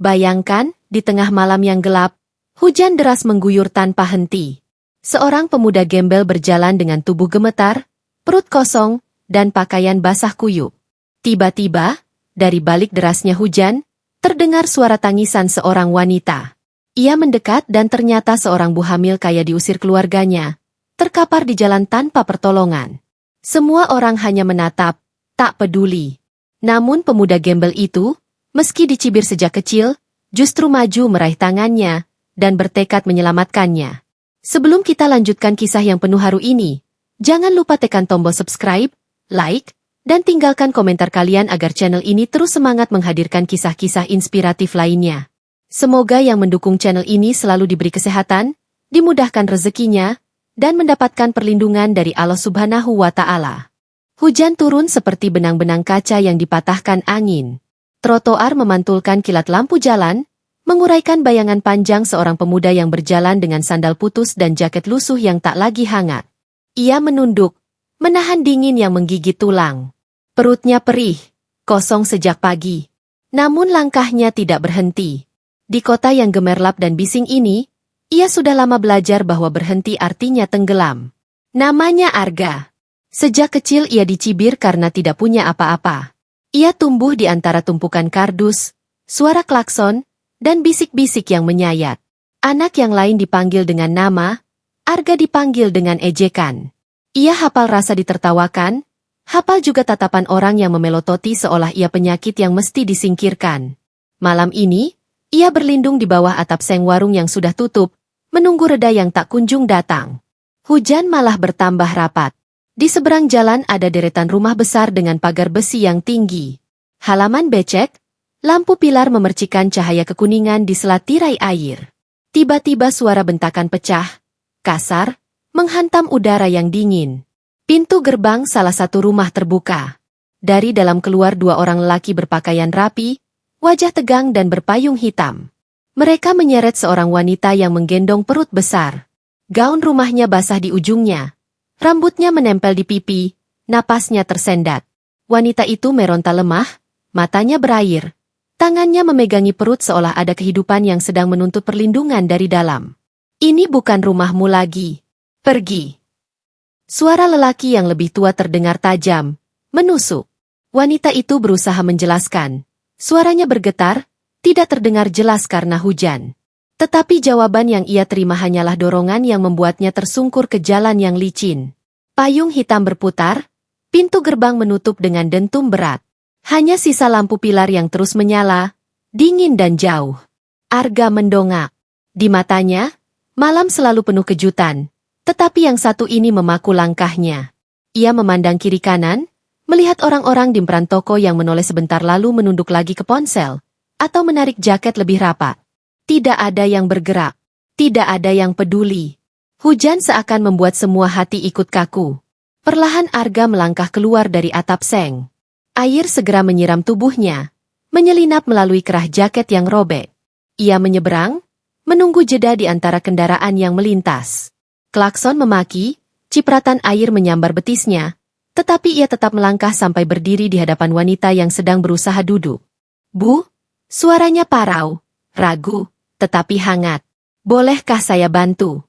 Bayangkan, di tengah malam yang gelap, hujan deras mengguyur tanpa henti. Seorang pemuda gembel berjalan dengan tubuh gemetar, perut kosong, dan pakaian basah kuyup. Tiba-tiba, dari balik derasnya hujan, terdengar suara tangisan seorang wanita. Ia mendekat dan ternyata seorang ibu hamil kaya diusir keluarganya, terkapar di jalan tanpa pertolongan. Semua orang hanya menatap, tak peduli. Namun pemuda gembel itu, meski dicibir sejak kecil, justru maju meraih tangannya, dan bertekad menyelamatkannya. Sebelum kita lanjutkan kisah yang penuh haru ini, jangan lupa tekan tombol subscribe, like, dan tinggalkan komentar kalian agar channel ini terus semangat menghadirkan kisah-kisah inspiratif lainnya. Semoga yang mendukung channel ini selalu diberi kesehatan, dimudahkan rezekinya, dan mendapatkan perlindungan dari Allah Subhanahu wa Ta'ala. Hujan turun seperti benang-benang kaca yang dipatahkan angin. Trotoar memantulkan kilat lampu jalan, menguraikan bayangan panjang seorang pemuda yang berjalan dengan sandal putus dan jaket lusuh yang tak lagi hangat. Ia menunduk, menahan dingin yang menggigit tulang. Perutnya perih, kosong sejak pagi. Namun langkahnya tidak berhenti. Di kota yang gemerlap dan bising ini, ia sudah lama belajar bahwa berhenti artinya tenggelam. Namanya Arga. Sejak kecil ia dicibir karena tidak punya apa-apa. Ia tumbuh di antara tumpukan kardus, suara klakson, dan bisik-bisik yang menyayat. Anak yang lain dipanggil dengan nama, Arga dipanggil dengan ejekan. Ia hafal rasa ditertawakan, hafal juga tatapan orang yang memelototi seolah ia penyakit yang mesti disingkirkan. Malam ini, ia berlindung di bawah atap seng warung yang sudah tutup, menunggu reda yang tak kunjung datang. Hujan malah bertambah rapat. Di seberang jalan ada deretan rumah besar dengan pagar besi yang tinggi. Halaman becek, lampu pilar memercikan cahaya kekuningan di sela tirai air. Tiba-tiba suara bentakan pecah, kasar, menghantam udara yang dingin. Pintu gerbang salah satu rumah terbuka. Dari dalam keluar dua orang lelaki berpakaian rapi, wajah tegang dan berpayung hitam. Mereka menyeret seorang wanita yang menggendong perut besar. Gaun rumahnya basah di ujungnya. Rambutnya menempel di pipi, napasnya tersendat. Wanita itu meronta lemah, matanya berair. Tangannya memegangi perut seolah ada kehidupan yang sedang menuntut perlindungan dari dalam. Ini bukan rumahmu lagi. Pergi. Suara lelaki yang lebih tua terdengar tajam, menusuk. Wanita itu berusaha menjelaskan. Suaranya bergetar, tidak terdengar jelas karena hujan. Tetapi jawaban yang ia terima hanyalah dorongan yang membuatnya tersungkur ke jalan yang licin. Payung hitam berputar, pintu gerbang menutup dengan dentum berat. Hanya sisa lampu pilar yang terus menyala, dingin dan jauh. Arga mendongak. Di matanya, malam selalu penuh kejutan, tetapi yang satu ini memaku langkahnya. Ia memandang kiri kanan, melihat orang-orang di peran toko yang menoleh sebentar lalu menunduk lagi ke ponsel, atau menarik jaket lebih rapat. Tidak ada yang bergerak. Tidak ada yang peduli. Hujan seakan membuat semua hati ikut kaku. Perlahan Arga melangkah keluar dari atap seng. Air segera menyiram tubuhnya, menyelinap melalui kerah jaket yang robek. Ia menyeberang, menunggu jeda di antara kendaraan yang melintas. Klakson memaki, cipratan air menyambar betisnya, tetapi ia tetap melangkah sampai berdiri di hadapan wanita yang sedang berusaha duduk. "Bu," suaranya parau, ragu, tetapi hangat. "Bolehkah saya bantu?"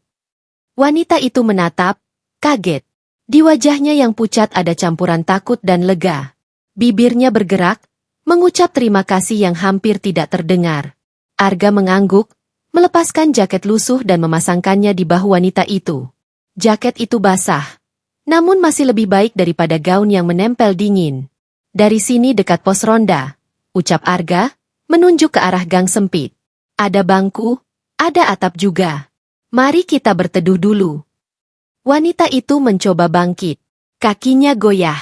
Wanita itu menatap, kaget. Di wajahnya yang pucat ada campuran takut dan lega. Bibirnya bergerak, mengucap terima kasih yang hampir tidak terdengar. Arga mengangguk, melepaskan jaket lusuh dan memasangkannya di bahu wanita itu. Jaket itu basah, namun masih lebih baik daripada gaun yang menempel dingin. "Dari sini dekat pos ronda," ucap Arga, menunjuk ke arah gang sempit. "Ada bangku, ada atap juga. Mari kita berteduh dulu." Wanita itu mencoba bangkit. Kakinya goyah.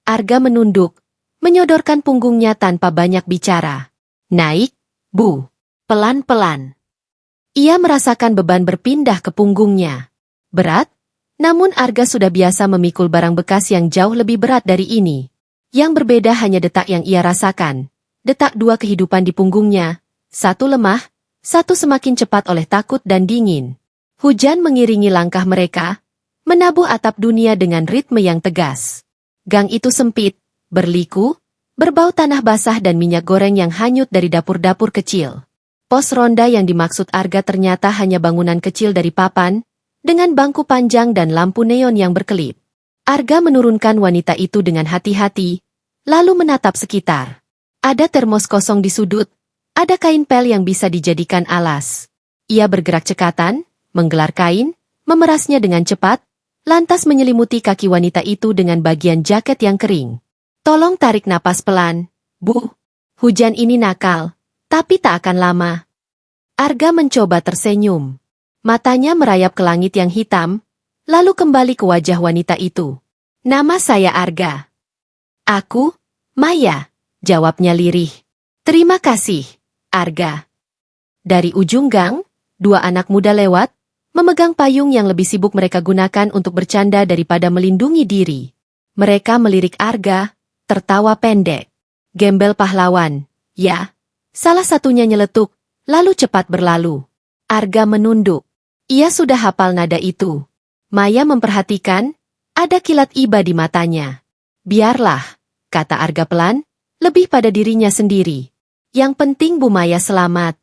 Arga menunduk, menyodorkan punggungnya tanpa banyak bicara. "Naik, Bu." Pelan-pelan. Ia merasakan beban berpindah ke punggungnya. Berat, namun Arga sudah biasa memikul barang bekas yang jauh lebih berat dari ini. Yang berbeda hanya detak yang ia rasakan. Detak dua kehidupan di punggungnya, satu lemah, satu semakin cepat oleh takut dan dingin. Hujan mengiringi langkah mereka, menabuh atap dunia dengan ritme yang tegas. Gang itu sempit, berliku, berbau tanah basah dan minyak goreng yang hanyut dari dapur-dapur kecil. Pos ronda yang dimaksud Arga ternyata hanya bangunan kecil dari papan, dengan bangku panjang dan lampu neon yang berkelip. Arga menurunkan wanita itu dengan hati-hati, lalu menatap sekitar. Ada termos kosong di sudut, ada kain pel yang bisa dijadikan alas. Ia bergerak cekatan, menggelar kain, memerasnya dengan cepat, lantas menyelimuti kaki wanita itu dengan bagian jaket yang kering. Tolong tarik napas pelan, Bu. Hujan ini nakal, tapi tak akan lama. Arga mencoba tersenyum. Matanya merayap ke langit yang hitam, lalu kembali ke wajah wanita itu. Nama saya Arga. Aku, Maya, jawabnya lirih. Terima kasih, Arga. Dari ujung gang, dua anak muda lewat, memegang payung yang lebih sibuk mereka gunakan untuk bercanda daripada melindungi diri. Mereka melirik Arga, tertawa pendek. Gembel pahlawan, ya. Salah satunya nyeletuk, lalu cepat berlalu. Arga menunduk. Ia sudah hafal nada itu. Maya memperhatikan, ada kilat iba di matanya. Biarlah, kata Arga pelan, lebih pada dirinya sendiri. Yang penting Bu Maya selamat.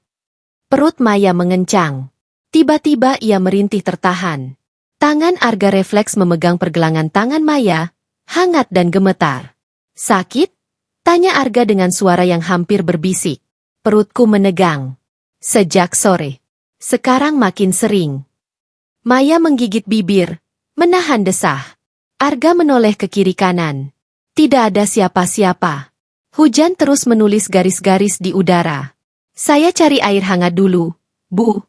Perut Maya mengencang. Tiba-tiba ia merintih tertahan. Tangan Arga refleks memegang pergelangan tangan Maya, hangat dan gemetar. Sakit? Tanya Arga dengan suara yang hampir berbisik. Perutku menegang. Sejak sore. Sekarang makin sering. Maya menggigit bibir, menahan desah. Arga menoleh ke kiri kanan. Tidak ada siapa-siapa. Hujan terus menulis garis-garis di udara. Saya cari air hangat dulu, Bu.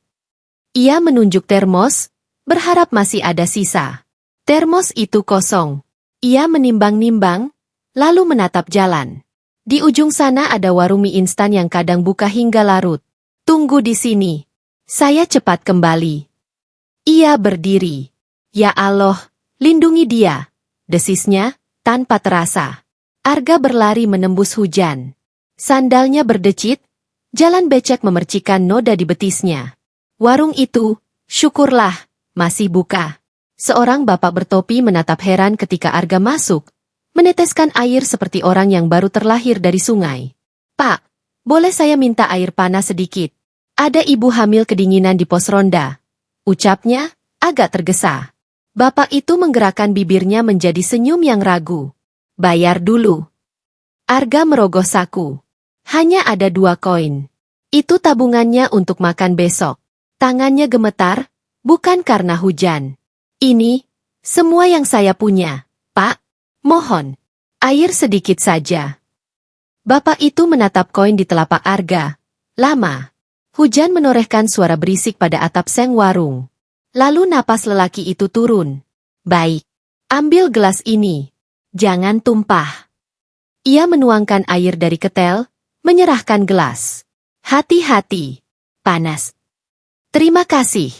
Ia menunjuk termos, berharap masih ada sisa. Termos itu kosong. Ia menimbang-nimbang, lalu menatap jalan. Di ujung sana ada warung mie instan yang kadang buka hingga larut. Tunggu di sini. Saya cepat kembali. Ia berdiri. Ya Allah, lindungi dia. Desisnya, tanpa terasa. Arga berlari menembus hujan. Sandalnya berdecit, jalan becek memercikan noda di betisnya. Warung itu, syukurlah, masih buka. Seorang bapak bertopi menatap heran ketika Arga masuk, meneteskan air seperti orang yang baru terlahir dari sungai. Pak, boleh saya minta air panas sedikit? Ada ibu hamil kedinginan di pos ronda. Ucapnya, agak tergesa. Bapak itu menggerakkan bibirnya menjadi senyum yang ragu. Bayar dulu. Arga merogoh saku. Hanya ada 2 koin. Itu tabungannya untuk makan besok. Tangannya gemetar, bukan karena hujan. Ini, semua yang saya punya, Pak. Mohon, air sedikit saja. Bapak itu menatap koin di telapak Arga. Lama. Hujan menorehkan suara berisik pada atap seng warung. Lalu napas lelaki itu turun. Baik. Ambil gelas ini. Jangan tumpah. Ia menuangkan air dari ketel, menyerahkan gelas. Hati-hati. Panas. Terima kasih,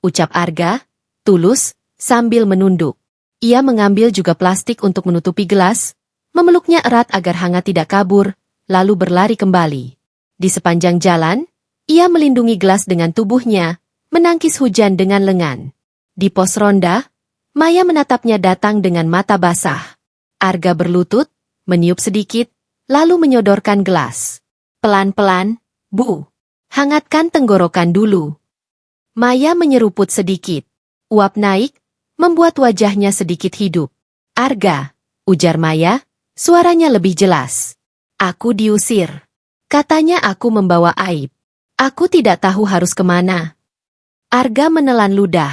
ucap Arga, tulus, sambil menunduk. Ia mengambil juga plastik untuk menutupi gelas, memeluknya erat agar hangat tidak kabur, lalu berlari kembali. Di sepanjang jalan, ia melindungi gelas dengan tubuhnya, menangkis hujan dengan lengan. Di pos ronda, Maya menatapnya datang dengan mata basah. Arga berlutut, meniup sedikit, lalu menyodorkan gelas. Pelan-pelan, Bu. Hangatkan tenggorokan dulu. Maya menyeruput sedikit. Uap naik, membuat wajahnya sedikit hidup. Arga, ujar Maya, suaranya lebih jelas. Aku diusir. Katanya aku membawa aib. Aku tidak tahu harus kemana. Arga menelan ludah.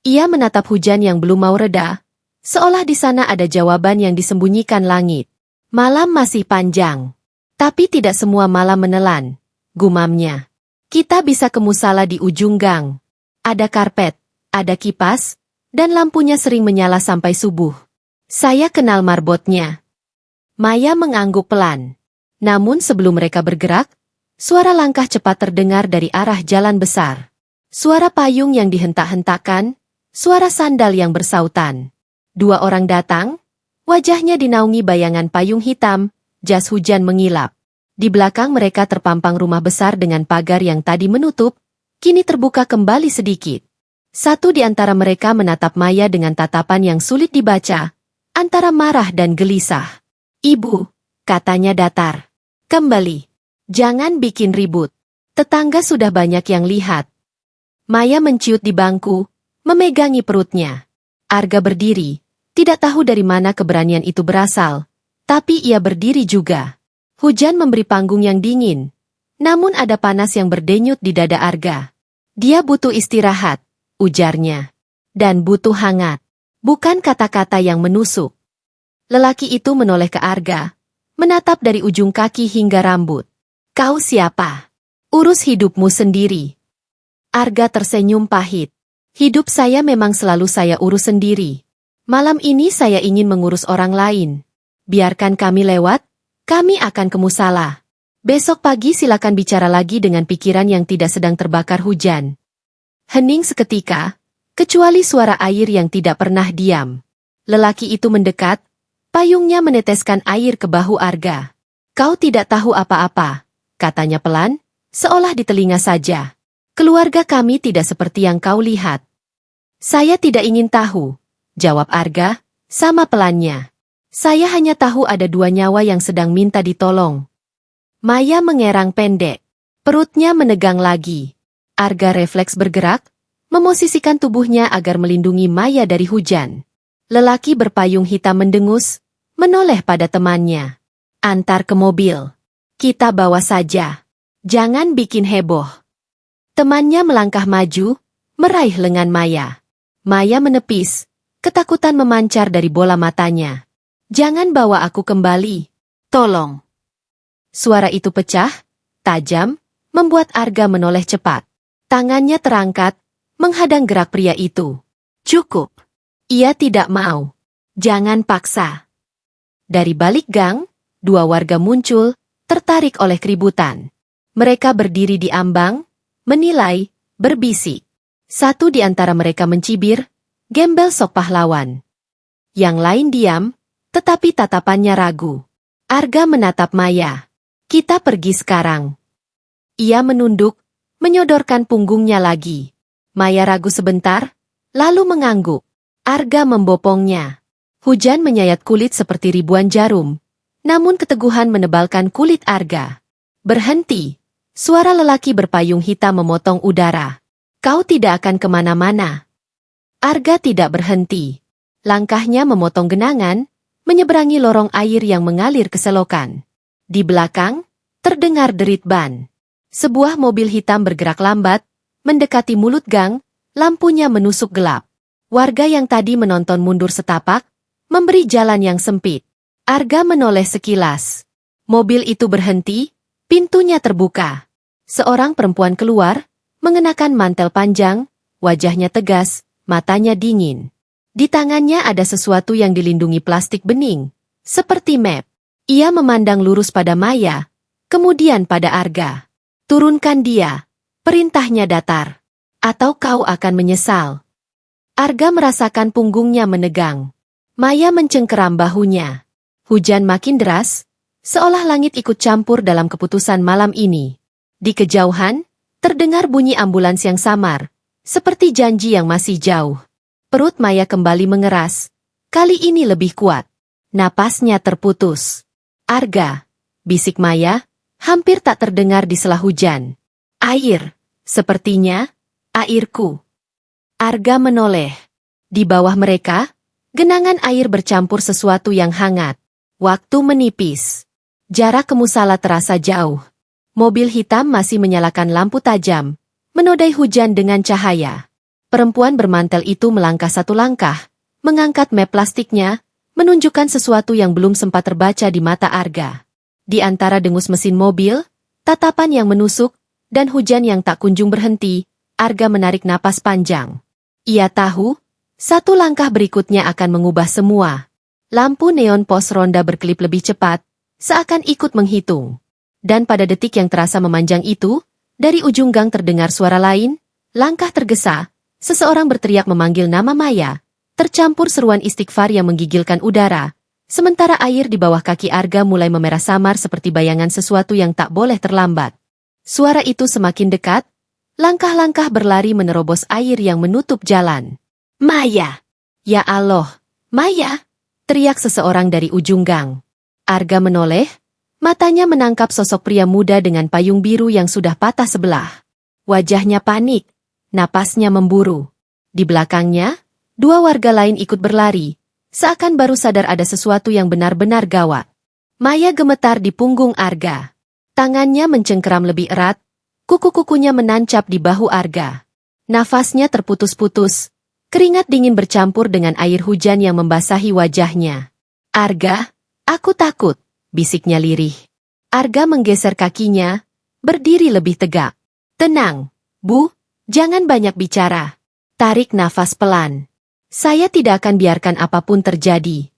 Ia menatap hujan yang belum mau reda, seolah di sana ada jawaban yang disembunyikan langit. Malam masih panjang. Tapi tidak semua malam menelan, gumamnya. Kita bisa ke musala di ujung gang. Ada karpet, ada kipas, dan lampunya sering menyala sampai subuh. Saya kenal marbotnya. Maya mengangguk pelan. Namun sebelum mereka bergerak, suara langkah cepat terdengar dari arah jalan besar. Suara payung yang dihentak-hentakan, suara sandal yang bersautan. 2 orang datang, wajahnya dinaungi bayangan payung hitam, jas hujan mengilap. Di belakang mereka terpampang rumah besar dengan pagar yang tadi menutup, kini terbuka kembali sedikit. Satu di antara mereka menatap Maya dengan tatapan yang sulit dibaca, antara marah dan gelisah. Ibu, katanya datar. Kembali. Jangan bikin ribut. Tetangga sudah banyak yang lihat. Maya menciut di bangku, memegangi perutnya. Arga berdiri, tidak tahu dari mana keberanian itu berasal. Tapi ia berdiri juga. Hujan memberi panggung yang dingin. Namun ada panas yang berdenyut di dada Arga. Dia butuh istirahat, ujarnya. Dan butuh hangat. Bukan kata-kata yang menusuk. Lelaki itu menoleh ke Arga, menatap dari ujung kaki hingga rambut. Kau siapa? Urus hidupmu sendiri. Arga tersenyum pahit. Hidup saya memang selalu saya urus sendiri. Malam ini saya ingin mengurus orang lain. Biarkan kami lewat, kami akan ke musala. Besok pagi silakan bicara lagi dengan pikiran yang tidak sedang terbakar hujan. Hening seketika, kecuali suara air yang tidak pernah diam. Lelaki itu mendekat, payungnya meneteskan air ke bahu Arga. Kau tidak tahu apa-apa, katanya pelan, seolah di telinga saja. Keluarga kami tidak seperti yang kau lihat. Saya tidak ingin tahu, jawab Arga, sama pelannya. Saya hanya tahu ada 2 nyawa yang sedang minta ditolong. Maya mengerang pendek. Perutnya menegang lagi. Arga refleks bergerak, memosisikan tubuhnya agar melindungi Maya dari hujan. Lelaki berpayung hitam mendengus, menoleh pada temannya. Antar ke mobil. Kita bawa saja. Jangan bikin heboh. Temannya melangkah maju, meraih lengan Maya. Maya menepis, ketakutan memancar dari bola matanya. Jangan bawa aku kembali. Tolong. Suara itu pecah, tajam, membuat Arga menoleh cepat. Tangannya terangkat, menghadang gerak pria itu. Cukup. Ia tidak mau. Jangan paksa. Dari balik gang, 2 warga muncul, tertarik oleh keributan. Mereka berdiri di ambang, menilai, berbisik. Satu di antara mereka mencibir, gembel sok pahlawan. Yang lain diam, tetapi tatapannya ragu. Arga menatap Maya. Kita pergi sekarang. Ia menunduk, menyodorkan punggungnya lagi. Maya ragu sebentar, lalu mengangguk. Arga membopongnya. Hujan menyayat kulit seperti ribuan jarum. Namun keteguhan menebalkan kulit Arga. Berhenti. Suara lelaki berpayung hitam memotong udara. Kau tidak akan kemana-mana. Arga tidak berhenti. Langkahnya memotong genangan, menyeberangi lorong air yang mengalir ke selokan. Di belakang, terdengar derit ban. Sebuah mobil hitam bergerak lambat, mendekati mulut gang, lampunya menusuk gelap. Warga yang tadi menonton mundur setapak, memberi jalan yang sempit. Arga menoleh sekilas. Mobil itu berhenti, pintunya terbuka. Seorang perempuan keluar, mengenakan mantel panjang, wajahnya tegas, matanya dingin. Di tangannya ada sesuatu yang dilindungi plastik bening, seperti map. Ia memandang lurus pada Maya, kemudian pada Arga. Turunkan dia, perintahnya datar. Atau kau akan menyesal. Arga merasakan punggungnya menegang. Maya mencengkeram bahunya. Hujan makin deras, seolah langit ikut campur dalam keputusan malam ini. Di kejauhan, terdengar bunyi ambulans yang samar, seperti janji yang masih jauh. Perut Maya kembali mengeras. Kali ini lebih kuat. Napasnya terputus. Arga, bisik Maya, hampir tak terdengar di sela hujan. Air, sepertinya, airku. Arga menoleh. Di bawah mereka, genangan air bercampur sesuatu yang hangat. Waktu menipis. Jarak ke musala terasa jauh. Mobil hitam masih menyalakan lampu tajam, menodai hujan dengan cahaya. Perempuan bermantel itu melangkah 1 langkah, mengangkat map plastiknya, menunjukkan sesuatu yang belum sempat terbaca di mata Arga. Di antara dengus mesin mobil, tatapan yang menusuk, dan hujan yang tak kunjung berhenti, Arga menarik napas panjang. Ia tahu, 1 langkah berikutnya akan mengubah semua. Lampu neon pos ronda berkelip lebih cepat, seakan ikut menghitung. Dan pada detik yang terasa memanjang itu, dari ujung gang terdengar suara lain, langkah tergesa. Seseorang berteriak memanggil nama Maya, tercampur seruan istighfar yang menggigilkan udara, sementara air di bawah kaki Arga mulai memerah samar seperti bayangan sesuatu yang tak boleh terlambat. Suara itu semakin dekat, langkah-langkah berlari menerobos air yang menutup jalan. Maya! Ya Allah! Maya! Teriak seseorang dari ujung gang. Arga menoleh, Matanya menangkap sosok pria muda dengan payung biru yang sudah patah sebelah. Wajahnya panik, napasnya memburu. Di belakangnya, dua warga lain ikut berlari, seakan baru sadar ada sesuatu yang benar-benar gawat. Maya gemetar di punggung Arga. Tangannya mencengkeram lebih erat, kuku-kukunya menancap di bahu Arga. Nafasnya terputus-putus, keringat dingin bercampur dengan air hujan yang membasahi wajahnya. Arga, aku takut, bisiknya lirih. Arga menggeser kakinya, berdiri lebih tegak. Tenang, Bu, jangan banyak bicara. Tarik nafas pelan. Saya tidak akan biarkan apapun terjadi.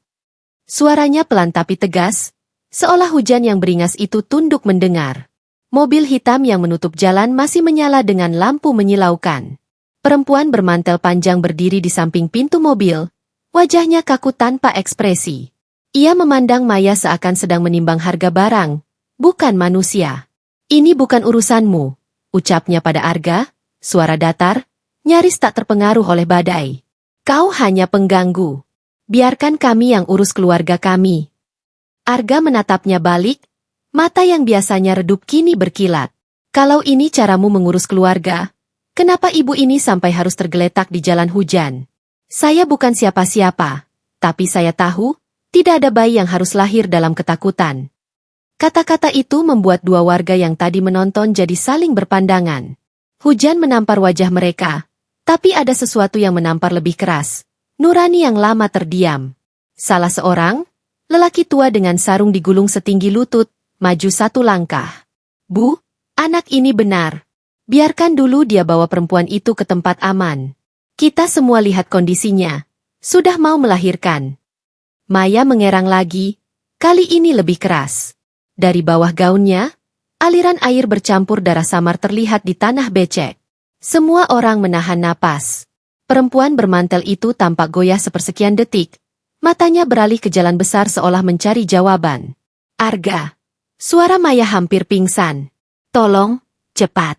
Suaranya pelan tapi tegas, seolah hujan yang beringas itu tunduk mendengar. Mobil hitam yang menutup jalan masih menyala dengan lampu menyilaukan. Perempuan bermantel panjang berdiri di samping pintu mobil, wajahnya kaku tanpa ekspresi. Ia memandang Maya seakan sedang menimbang harga barang, bukan manusia. Ini bukan urusanmu, ucapnya pada Arga, suara datar, nyaris tak terpengaruh oleh badai. Kau hanya pengganggu. Biarkan kami yang urus keluarga kami. Arga menatapnya balik, mata yang biasanya redup kini berkilat. Kalau ini caramu mengurus keluarga, kenapa ibu ini sampai harus tergeletak di jalan hujan? Saya bukan siapa-siapa, tapi saya tahu, tidak ada bayi yang harus lahir dalam ketakutan. Kata-kata itu membuat dua warga yang tadi menonton jadi saling berpandangan. Hujan menampar wajah mereka, tapi ada sesuatu yang menampar lebih keras. Nurani yang lama terdiam. Salah seorang, lelaki tua dengan sarung digulung setinggi lutut, maju satu langkah. Bu, anak ini benar. Biarkan dulu dia bawa perempuan itu ke tempat aman. Kita semua lihat kondisinya. Sudah mau melahirkan. Maya mengerang lagi, kali ini lebih keras. Dari bawah gaunnya, aliran air bercampur darah samar terlihat di tanah becek. Semua orang menahan napas. Perempuan bermantel itu tampak goyah sepersekian detik. Matanya beralih ke jalan besar seolah mencari jawaban. Arga. Suara Maya hampir pingsan. Tolong, cepat.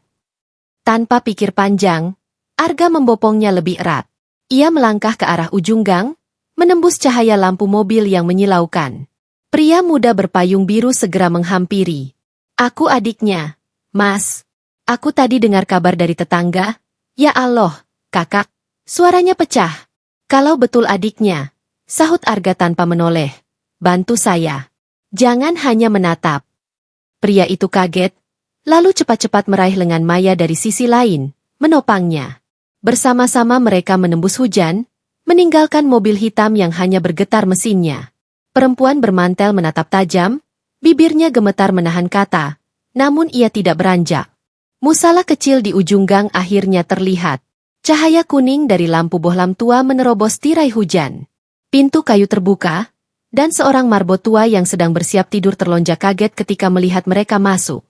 Tanpa pikir panjang, Arga membopongnya lebih erat. Ia melangkah ke arah ujung gang, menembus cahaya lampu mobil yang menyilaukan. Pria muda berpayung biru segera menghampiri. Aku adiknya, Mas. Aku tadi dengar kabar dari tetangga. Ya Allah, kakak. Suaranya pecah. Kalau betul adiknya, sahut Arga tanpa menoleh. Bantu saya. Jangan hanya menatap. Pria itu kaget, lalu cepat-cepat meraih lengan Maya dari sisi lain, menopangnya. Bersama-sama mereka menembus hujan, meninggalkan mobil hitam yang hanya bergetar mesinnya. Perempuan bermantel menatap tajam, bibirnya gemetar menahan kata, namun ia tidak beranjak. Musala kecil di ujung gang akhirnya terlihat. Cahaya kuning dari lampu bohlam tua menerobos tirai hujan. Pintu kayu terbuka, dan seorang marbot tua yang sedang bersiap tidur terlonjak kaget ketika melihat mereka masuk.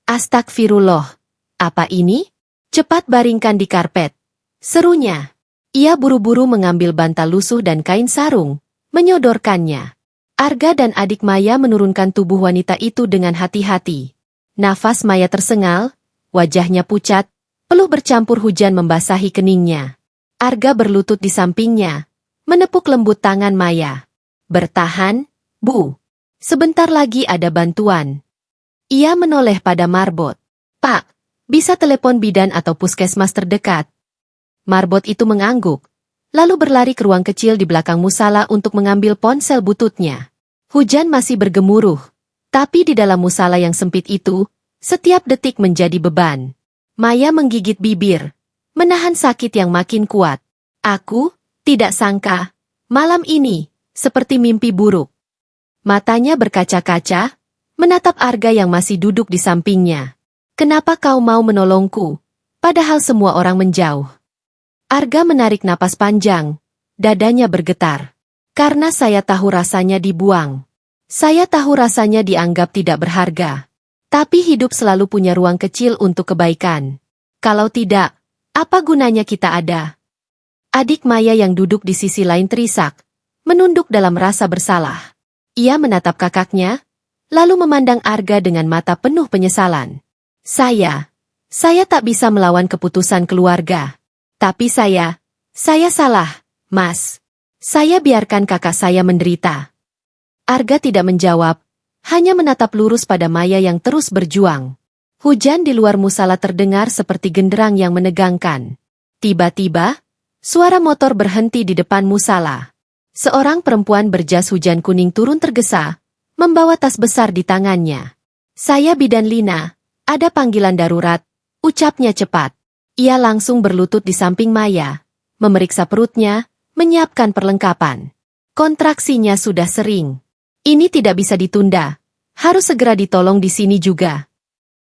Astagfirullah. Apa ini? Cepat baringkan di karpet. Serunya. Ia buru-buru mengambil bantal lusuh dan kain sarung, menyodorkannya. Arga dan adik Maya menurunkan tubuh wanita itu dengan hati-hati. Nafas Maya tersengal, wajahnya pucat, peluh bercampur hujan membasahi keningnya. Arga berlutut di sampingnya, menepuk lembut tangan Maya. Bertahan, Bu. Sebentar lagi ada bantuan. Ia menoleh pada marbot. Pak, bisa telepon bidan atau puskesmas terdekat. Marbot itu mengangguk, lalu berlari ke ruang kecil di belakang musala untuk mengambil ponsel bututnya. Hujan masih bergemuruh, tapi di dalam musala yang sempit itu, setiap detik menjadi beban. Maya menggigit bibir, menahan sakit yang makin kuat. Aku tidak sangka, malam ini, seperti mimpi buruk. Matanya berkaca-kaca, menatap Arga yang masih duduk di sampingnya. Kenapa kau mau menolongku, padahal semua orang menjauh? Arga menarik napas panjang, dadanya bergetar. Karena saya tahu rasanya dibuang. Saya tahu rasanya dianggap tidak berharga. Tapi hidup selalu punya ruang kecil untuk kebaikan. Kalau tidak, apa gunanya kita ada? Adik Maya yang duduk di sisi lain terisak, menunduk dalam rasa bersalah. Ia menatap kakaknya, lalu memandang Arga dengan mata penuh penyesalan. Saya tak bisa melawan keputusan keluarga. Tapi saya salah, Mas. Saya biarkan kakak saya menderita. Arga tidak menjawab, hanya menatap lurus pada Maya yang terus berjuang. Hujan di luar musala terdengar seperti genderang yang menegangkan. Tiba-tiba, suara motor berhenti di depan musala. Seorang perempuan berjas hujan kuning turun tergesa, membawa tas besar di tangannya. "Saya Bidan Lina, ada panggilan darurat," ucapnya cepat. Ia langsung berlutut di samping Maya, memeriksa perutnya, menyiapkan perlengkapan. Kontraksinya sudah sering. Ini tidak bisa ditunda, harus segera ditolong di sini juga.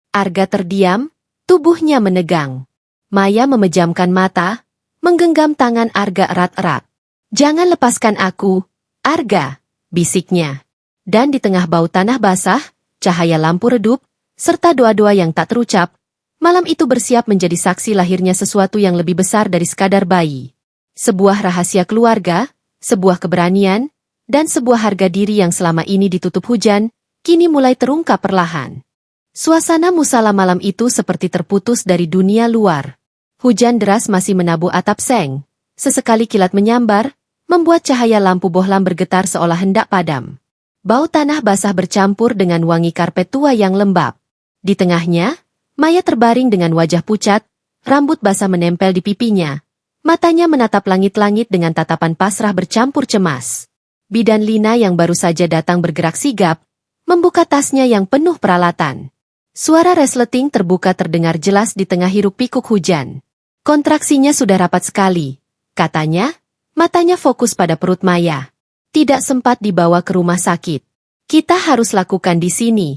Arga terdiam, tubuhnya menegang. Maya memejamkan mata, menggenggam tangan Arga erat-erat. "Jangan lepaskan aku, Arga," bisiknya. Dan di tengah bau tanah basah, cahaya lampu redup, serta doa-doa yang tak terucap, malam itu bersiap menjadi saksi lahirnya sesuatu yang lebih besar dari sekadar bayi. Sebuah rahasia keluarga, sebuah keberanian, dan sebuah harga diri yang selama ini ditutup hujan, kini mulai terungkap perlahan. Suasana musala malam itu seperti terputus dari dunia luar. Hujan deras masih menabuh atap seng. Sesekali kilat menyambar, membuat cahaya lampu bohlam bergetar seolah hendak padam. Bau tanah basah bercampur dengan wangi karpet tua yang lembab. Di tengahnya, Maya terbaring dengan wajah pucat, rambut basah menempel di pipinya. Matanya menatap langit-langit dengan tatapan pasrah bercampur cemas. Bidan Lina yang baru saja datang bergerak sigap, membuka tasnya yang penuh peralatan. Suara resleting terbuka terdengar jelas di tengah hiruk-pikuk hujan. Kontraksinya sudah rapat sekali, katanya, matanya fokus pada perut Maya. Tidak sempat dibawa ke rumah sakit. "Kita harus lakukan di sini."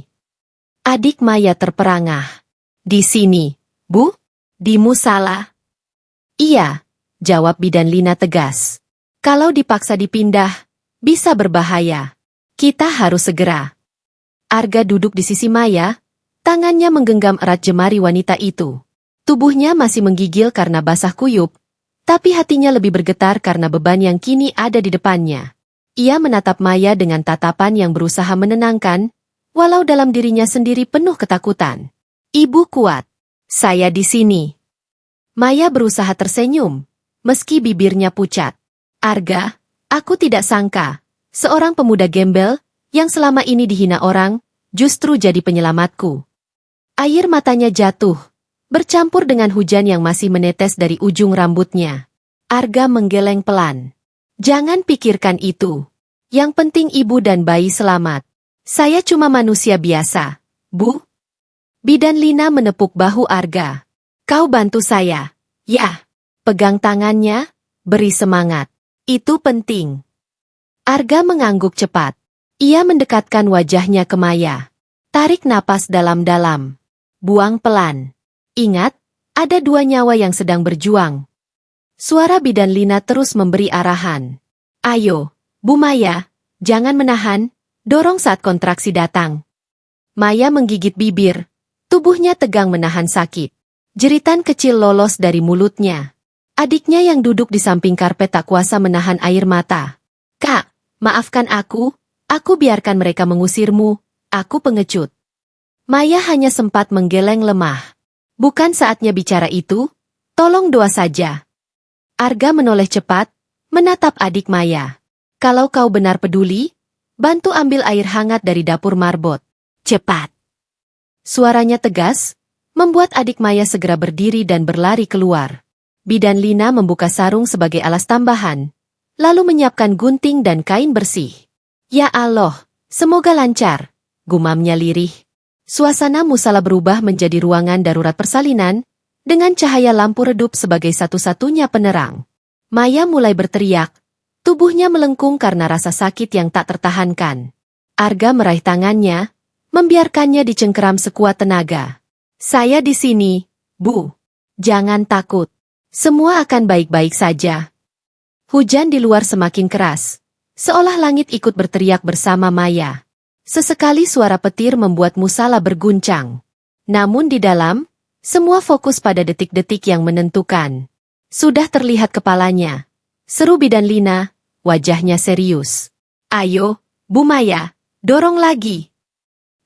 Adik Maya terperangah. "Di sini, Bu? Di musala?" "Iya," jawab Bidan Lina tegas. "Kalau dipaksa dipindah, bisa berbahaya. Kita harus segera." Arga duduk di sisi Maya, tangannya menggenggam erat jemari wanita itu. Tubuhnya masih menggigil karena basah kuyup, tapi hatinya lebih bergetar karena beban yang kini ada di depannya. Ia menatap Maya dengan tatapan yang berusaha menenangkan, walau dalam dirinya sendiri penuh ketakutan. "Ibu kuat. Saya di sini." Maya berusaha tersenyum, meski bibirnya pucat. "Arga, aku tidak sangka, seorang pemuda gembel, yang selama ini dihina orang, justru jadi penyelamatku." Air matanya jatuh, bercampur dengan hujan yang masih menetes dari ujung rambutnya. Arga menggeleng pelan. "Jangan pikirkan itu. Yang penting ibu dan bayi selamat. Saya cuma manusia biasa, Bu." Bidan Lina menepuk bahu Arga. "Kau bantu saya." "Ya." Pegang tangannya, beri semangat. "Itu penting." Arga mengangguk cepat. Ia mendekatkan wajahnya ke Maya. "Tarik napas dalam-dalam. Buang pelan. Ingat, ada dua nyawa yang sedang berjuang." Suara Bidan Lina terus memberi arahan. "Ayo, Bu Maya, jangan menahan, dorong saat kontraksi datang." Maya menggigit bibir, tubuhnya tegang menahan sakit. Jeritan kecil lolos dari mulutnya. Adiknya yang duduk di samping karpet tak kuasa menahan air mata. "Kak, maafkan aku biarkan mereka mengusirmu, aku pengecut." Maya hanya sempat menggeleng lemah. "Bukan saatnya bicara itu, tolong doa saja." Arga menoleh cepat, menatap adik Maya. "Kalau kau benar peduli, bantu ambil air hangat dari dapur marbot. Cepat." Suaranya tegas, membuat adik Maya segera berdiri dan berlari keluar. Bidan Lina membuka sarung sebagai alas tambahan, lalu menyiapkan gunting dan kain bersih. "Ya Allah, semoga lancar," gumamnya lirih. Suasana musala berubah menjadi ruangan darurat persalinan, dengan cahaya lampu redup sebagai satu-satunya penerang. Maya mulai berteriak, tubuhnya melengkung karena rasa sakit yang tak tertahankan. Arga meraih tangannya, membiarkannya dicengkeram sekuat tenaga. "Saya di sini, Bu. Jangan takut. Semua akan baik-baik saja." Hujan di luar semakin keras, seolah langit ikut berteriak bersama Maya. Sesekali suara petir membuat musala berguncang. Namun di dalam, semua fokus pada detik-detik yang menentukan. "Sudah terlihat kepalanya," seru Bidan Lina, wajahnya serius. "Ayo, Bu Maya, dorong lagi."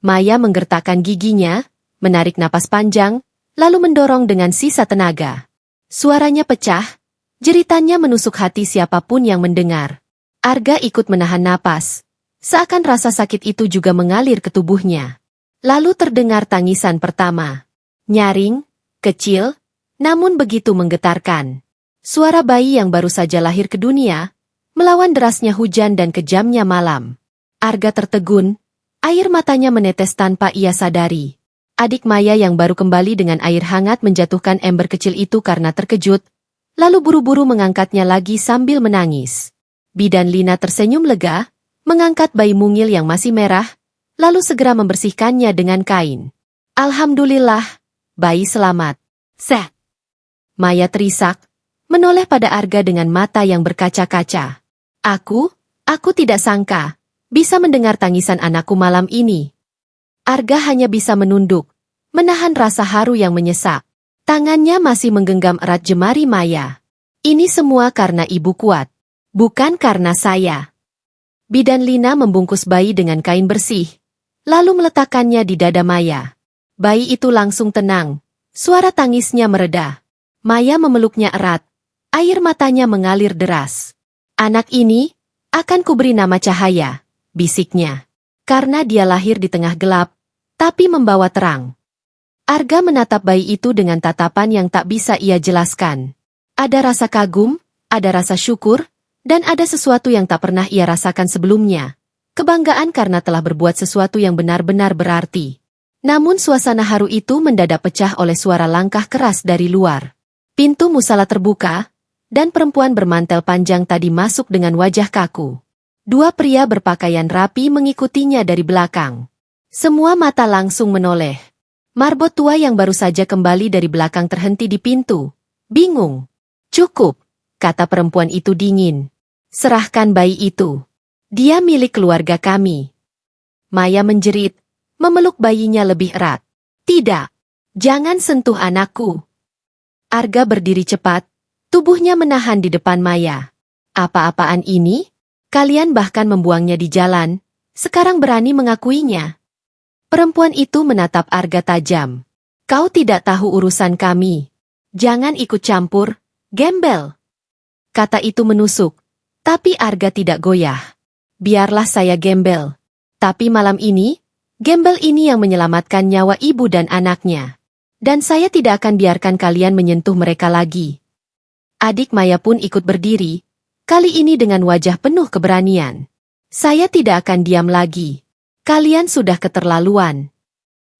Maya menggertakkan giginya, menarik napas panjang, lalu mendorong dengan sisa tenaga. Suaranya pecah, jeritannya menusuk hati siapapun yang mendengar. Arga ikut menahan napas. Seakan rasa sakit itu juga mengalir ke tubuhnya. Lalu terdengar tangisan pertama. Nyaring, kecil, namun begitu menggetarkan. Suara bayi yang baru saja lahir ke dunia, melawan derasnya hujan dan kejamnya malam. Arga tertegun, air matanya menetes tanpa ia sadari. Adik Maya yang baru kembali dengan air hangat menjatuhkan ember kecil itu karena terkejut, lalu buru-buru mengangkatnya lagi sambil menangis. Bidan Lina tersenyum lega, mengangkat bayi mungil yang masih merah, lalu segera membersihkannya dengan kain. Alhamdulillah, bayi selamat. Seh. Maya terisak, menoleh pada Arga dengan mata yang berkaca-kaca. Aku tidak sangka, bisa mendengar tangisan anakku malam ini. Arga hanya bisa menunduk, menahan rasa haru yang menyesak. Tangannya masih menggenggam erat jemari Maya. Ini semua karena ibu kuat, bukan karena saya. Bidan Lina membungkus bayi dengan kain bersih, lalu meletakkannya di dada Maya. Bayi itu langsung tenang, suara tangisnya mereda. Maya memeluknya erat, air matanya mengalir deras. Anak ini akan kuberi nama Cahaya, bisiknya. Karena dia lahir di tengah gelap, tapi membawa terang. Arga menatap bayi itu dengan tatapan yang tak bisa ia jelaskan. Ada rasa kagum, ada rasa syukur, dan ada sesuatu yang tak pernah ia rasakan sebelumnya. Kebanggaan karena telah berbuat sesuatu yang benar-benar berarti. Namun suasana haru itu mendadak pecah oleh suara langkah keras dari luar. Pintu musala terbuka, dan perempuan bermantel panjang tadi masuk dengan wajah kaku. Dua pria berpakaian rapi mengikutinya dari belakang. Semua mata langsung menoleh. Marbot tua yang baru saja kembali dari belakang terhenti di pintu. Bingung. Cukup, kata perempuan itu dingin. Serahkan bayi itu. Dia milik keluarga kami. Maya menjerit, memeluk bayinya lebih erat. Tidak, jangan sentuh anakku. Arga berdiri cepat, tubuhnya menahan di depan Maya. Apa-apaan ini? Kalian bahkan membuangnya di jalan, sekarang berani mengakuinya. Perempuan itu menatap Arga tajam. Kau tidak tahu urusan kami. Jangan ikut campur, gembel. Kata itu menusuk, tapi Arga tidak goyah. Biarlah saya gembel. Tapi malam ini, gembel ini yang menyelamatkan nyawa ibu dan anaknya. Dan saya tidak akan biarkan kalian menyentuh mereka lagi. Adik Maya pun ikut berdiri, kali ini dengan wajah penuh keberanian. Saya tidak akan diam lagi. Kalian sudah keterlaluan.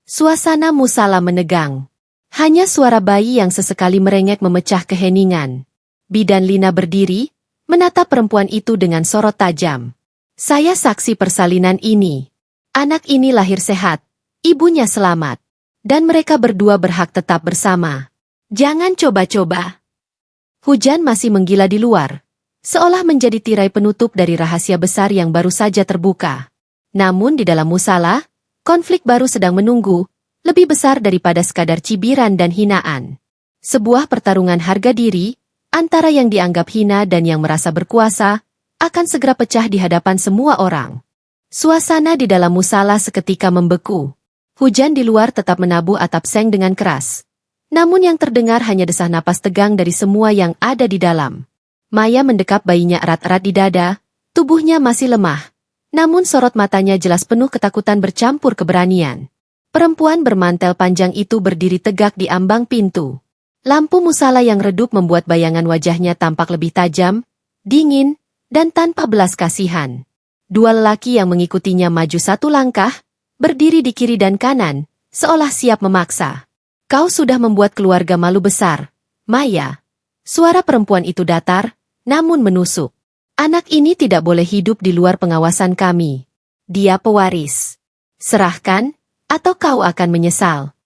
Suasana musala menegang. Hanya suara bayi yang sesekali merengek memecah keheningan. Bidan Lina berdiri, menatap perempuan itu dengan sorot tajam. Saya saksi persalinan ini. Anak ini lahir sehat, ibunya selamat. Dan mereka berdua berhak tetap bersama. Jangan coba-coba. Hujan masih menggila di luar, seolah menjadi tirai penutup dari rahasia besar yang baru saja terbuka. Namun di dalam musala, konflik baru sedang menunggu, lebih besar daripada sekadar cibiran dan hinaan. Sebuah pertarungan harga diri, antara yang dianggap hina dan yang merasa berkuasa, akan segera pecah di hadapan semua orang. Suasana di dalam musala seketika membeku. Hujan di luar tetap menabuh atap seng dengan keras. Namun yang terdengar hanya desah napas tegang dari semua yang ada di dalam. Maya mendekap bayinya erat-erat di dada, tubuhnya masih lemah. Namun sorot matanya jelas penuh ketakutan bercampur keberanian. Perempuan bermantel panjang itu berdiri tegak di ambang pintu. Lampu musala yang redup membuat bayangan wajahnya tampak lebih tajam, dingin, dan tanpa belas kasihan. Dua lelaki yang mengikutinya maju satu langkah, berdiri di kiri dan kanan, seolah siap memaksa. Kau sudah membuat keluarga malu besar, Maya. Suara perempuan itu datar, namun menusuk. Anak ini tidak boleh hidup di luar pengawasan kami. Dia pewaris. Serahkan, atau kau akan menyesal.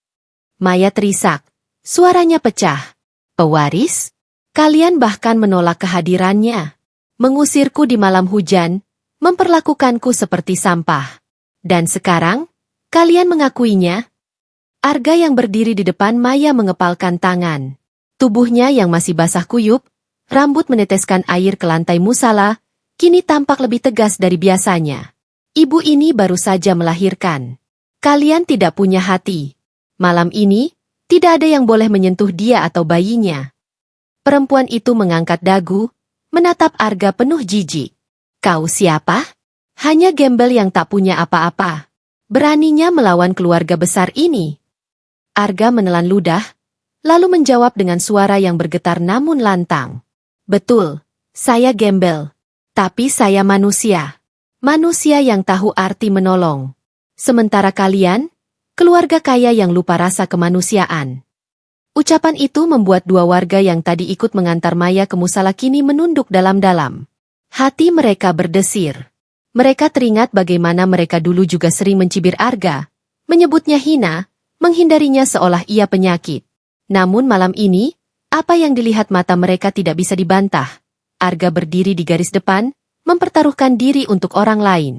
Maya terisak. Suaranya pecah. Pewaris? Kalian bahkan menolak kehadirannya. Mengusirku di malam hujan, memperlakukanku seperti sampah. Dan sekarang, kalian mengakuinya? Arga yang berdiri di depan Maya mengepalkan tangan. Tubuhnya yang masih basah kuyup, rambut meneteskan air ke lantai musala, kini tampak lebih tegas dari biasanya. Ibu ini baru saja melahirkan. Kalian tidak punya hati. Malam ini, tidak ada yang boleh menyentuh dia atau bayinya. Perempuan itu mengangkat dagu, menatap Arga penuh jijik. Kau siapa? Hanya gembel yang tak punya apa-apa. Beraninya melawan keluarga besar ini. Arga menelan ludah, lalu menjawab dengan suara yang bergetar namun lantang. Betul, saya gembel. Tapi saya manusia. Manusia yang tahu arti menolong. Sementara kalian, keluarga kaya yang lupa rasa kemanusiaan. Ucapan itu membuat dua warga yang tadi ikut mengantar Maya ke musala kini menunduk dalam-dalam. Hati mereka berdesir. Mereka teringat bagaimana mereka dulu juga sering mencibir Arga, menyebutnya hina, menghindarinya seolah ia penyakit. Namun malam ini, apa yang dilihat mata mereka tidak bisa dibantah. Arga berdiri di garis depan, mempertaruhkan diri untuk orang lain.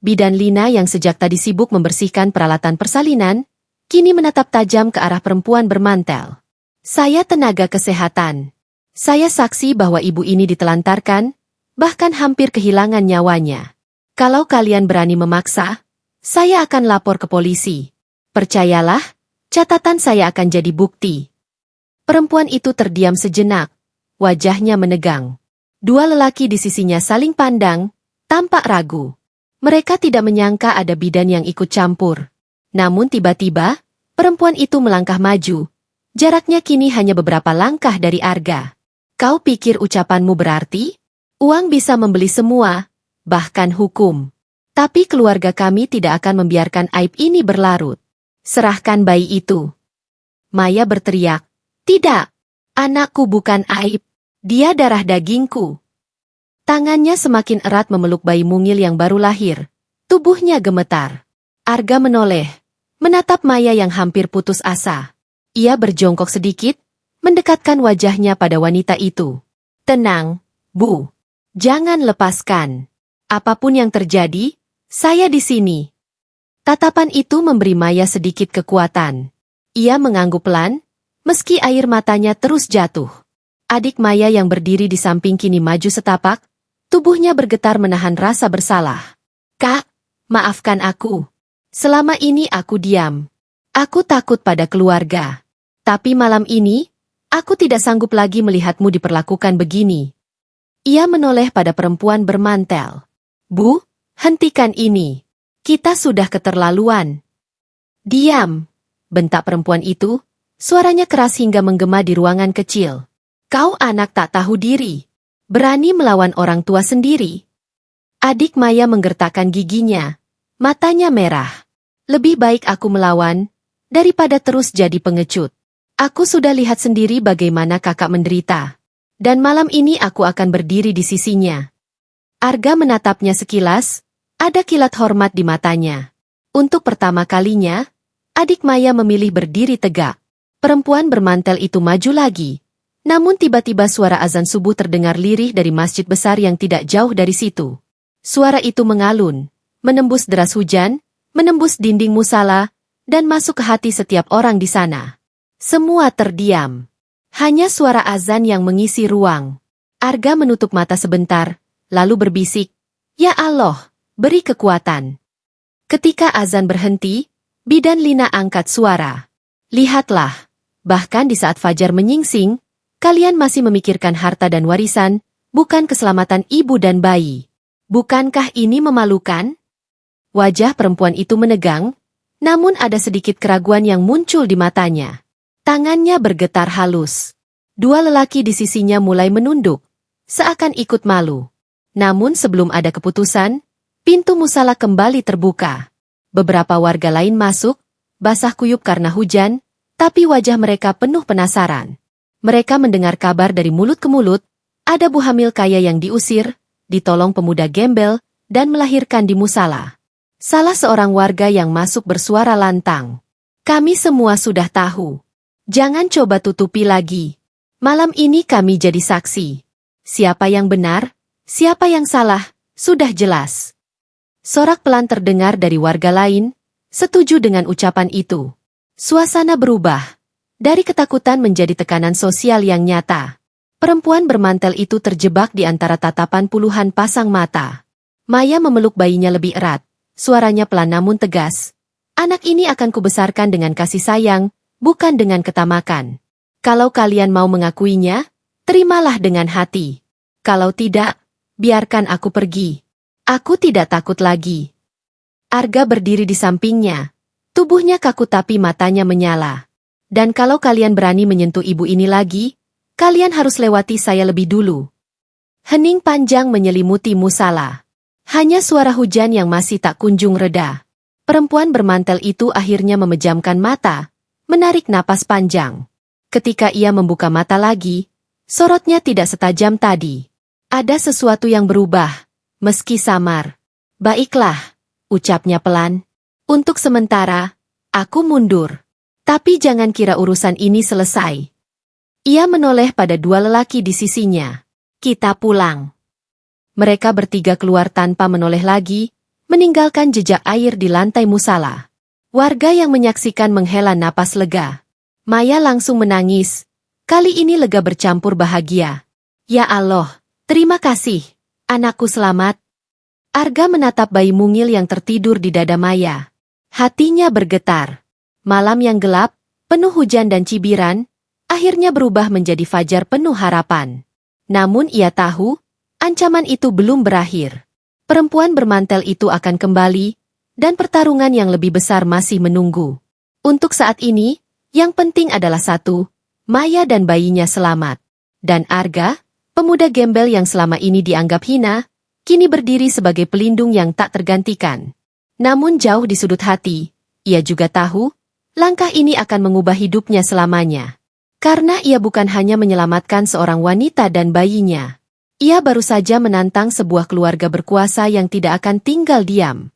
Bidan Lina yang sejak tadi sibuk membersihkan peralatan persalinan, kini menatap tajam ke arah perempuan bermantel. Saya tenaga kesehatan. Saya saksi bahwa ibu ini ditelantarkan, bahkan hampir kehilangan nyawanya. Kalau kalian berani memaksa, saya akan lapor ke polisi. Percayalah, catatan saya akan jadi bukti. Perempuan itu terdiam sejenak, wajahnya menegang. Dua lelaki di sisinya saling pandang, tampak ragu. Mereka tidak menyangka ada bidan yang ikut campur. Namun tiba-tiba, perempuan itu melangkah maju. Jaraknya kini hanya beberapa langkah dari Arga. Kau pikir ucapanmu berarti? Uang bisa membeli semua, bahkan hukum. Tapi keluarga kami tidak akan membiarkan aib ini berlarut. Serahkan bayi itu. Maya berteriak. Tidak, anakku bukan aib. Dia darah dagingku. Tangannya semakin erat memeluk bayi mungil yang baru lahir. Tubuhnya gemetar. Arga menoleh, menatap Maya yang hampir putus asa. Ia berjongkok sedikit, mendekatkan wajahnya pada wanita itu. Tenang, Bu. Jangan lepaskan. Apapun yang terjadi, saya di sini. Tatapan itu memberi Maya sedikit kekuatan. Ia mengangguk pelan, meski air matanya terus jatuh. Adik Maya yang berdiri di samping kini maju setapak, tubuhnya bergetar menahan rasa bersalah. Kak, maafkan aku. Selama ini aku diam. Aku takut pada keluarga. Tapi malam ini, aku tidak sanggup lagi melihatmu diperlakukan begini. Ia menoleh pada perempuan bermantel. Bu, hentikan ini. Kita sudah keterlaluan. Diam, bentak perempuan itu, suaranya keras hingga menggema di ruangan kecil. Kau anak tak tahu diri. Berani melawan orang tua sendiri. Adik Maya menggertakkan giginya. Matanya merah. Lebih baik aku melawan, daripada terus jadi pengecut. Aku sudah lihat sendiri bagaimana kakak menderita. Dan malam ini aku akan berdiri di sisinya. Arga menatapnya sekilas, ada kilat hormat di matanya. Untuk pertama kalinya, adik Maya memilih berdiri tegak. Perempuan bermantel itu maju lagi. Namun tiba-tiba suara azan subuh terdengar lirih dari masjid besar yang tidak jauh dari situ. Suara itu mengalun, menembus deras hujan, menembus dinding musala, dan masuk ke hati setiap orang di sana. Semua terdiam. Hanya suara azan yang mengisi ruang. Arga menutup mata sebentar, lalu berbisik, "Ya Allah, beri kekuatan." Ketika azan berhenti, Bidan Lina angkat suara. "Lihatlah, bahkan di saat fajar menyingsing, kalian masih memikirkan harta dan warisan, bukan keselamatan ibu dan bayi. Bukankah ini memalukan?" Wajah perempuan itu menegang, namun ada sedikit keraguan yang muncul di matanya. Tangannya bergetar halus. Dua lelaki di sisinya mulai menunduk, seakan ikut malu. Namun sebelum ada keputusan, pintu musala kembali terbuka. Beberapa warga lain masuk, basah kuyup karena hujan, tapi wajah mereka penuh penasaran. Mereka mendengar kabar dari mulut ke mulut, ada bu hamil kaya yang diusir, ditolong pemuda gembel, dan melahirkan di musala. Salah seorang warga yang masuk bersuara lantang. "Kami semua sudah tahu. Jangan coba tutupi lagi. Malam ini kami jadi saksi. Siapa yang benar, siapa yang salah, sudah jelas." Sorak pelan terdengar dari warga lain, setuju dengan ucapan itu. Suasana berubah. Dari ketakutan menjadi tekanan sosial yang nyata. Perempuan bermantel itu terjebak di antara tatapan puluhan pasang mata. Maya memeluk bayinya lebih erat. Suaranya pelan namun tegas. "Anak ini akan kubesarkan dengan kasih sayang, bukan dengan ketamakan. Kalau kalian mau mengakuinya, terimalah dengan hati. Kalau tidak, biarkan aku pergi. Aku tidak takut lagi. Arga berdiri di sampingnya. Tubuhnya kaku tapi matanya menyala. Dan kalau kalian berani menyentuh ibu ini lagi, kalian harus lewati saya lebih dulu. Hening panjang menyelimuti Musala. Hanya suara hujan yang masih tak kunjung reda. Perempuan bermantel itu akhirnya memejamkan mata, menarik napas panjang. Ketika ia membuka mata lagi, sorotnya tidak setajam tadi. Ada sesuatu yang berubah, meski samar. Baiklah, ucapnya pelan. Untuk sementara, aku mundur. Tapi jangan kira urusan ini selesai. Ia menoleh pada dua lelaki di sisinya. Kita pulang. Mereka bertiga keluar tanpa menoleh lagi, meninggalkan jejak air di lantai musala. Warga yang menyaksikan menghela napas lega. Maya langsung menangis. Kali ini lega bercampur bahagia. Ya Allah, terima kasih. Anakku selamat. Arga menatap bayi mungil yang tertidur di dada Maya. Hatinya bergetar. Malam yang gelap, penuh hujan dan cibiran, akhirnya berubah menjadi fajar penuh harapan. Namun ia tahu, ancaman itu belum berakhir. Perempuan bermantel itu akan kembali, dan pertarungan yang lebih besar masih menunggu. Untuk saat ini, yang penting adalah satu, Maya dan bayinya selamat. Dan Arga, pemuda gembel yang selama ini dianggap hina, kini berdiri sebagai pelindung yang tak tergantikan. Namun jauh di sudut hati, ia juga tahu, langkah ini akan mengubah hidupnya selamanya. Karena ia bukan hanya menyelamatkan seorang wanita dan bayinya. Ia baru saja menantang sebuah keluarga berkuasa yang tidak akan tinggal diam.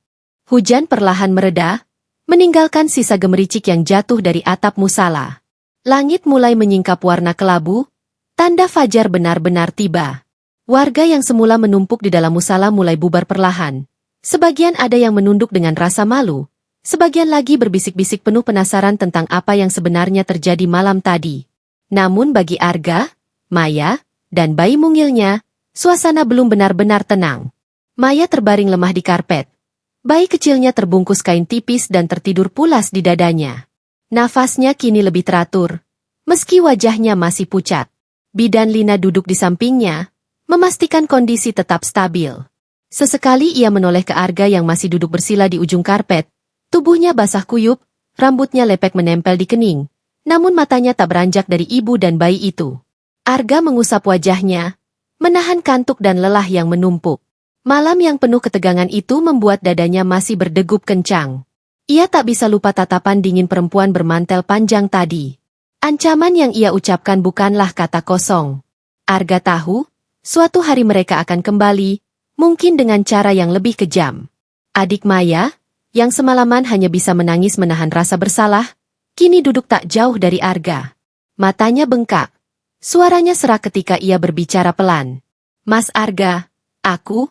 Hujan perlahan mereda, meninggalkan sisa gemericik yang jatuh dari atap musala. Langit mulai menyingkap warna kelabu, tanda fajar benar-benar tiba. Warga yang semula menumpuk di dalam musala mulai bubar perlahan. Sebagian ada yang menunduk dengan rasa malu. Sebagian lagi berbisik-bisik penuh penasaran tentang apa yang sebenarnya terjadi malam tadi. Namun bagi Arga, Maya, dan bayi mungilnya, suasana belum benar-benar tenang. Maya terbaring lemah di karpet. Bayi kecilnya terbungkus kain tipis dan tertidur pulas di dadanya. Nafasnya kini lebih teratur, meski wajahnya masih pucat. Bidan Lina duduk di sampingnya, memastikan kondisi tetap stabil. Sesekali ia menoleh ke Arga yang masih duduk bersila di ujung karpet. Tubuhnya basah kuyup, rambutnya lepek menempel di kening, namun matanya tak beranjak dari ibu dan bayi itu. Arga mengusap wajahnya, menahan kantuk dan lelah yang menumpuk. Malam yang penuh ketegangan itu membuat dadanya masih berdegup kencang. Ia tak bisa lupa tatapan dingin perempuan bermantel panjang tadi. Ancaman yang ia ucapkan bukanlah kata kosong. Arga tahu, suatu hari mereka akan kembali, mungkin dengan cara yang lebih kejam. Adik Maya, yang semalaman hanya bisa menangis menahan rasa bersalah, kini duduk tak jauh dari Arga. Matanya bengkak. Suaranya serak ketika ia berbicara pelan. Mas Arga, aku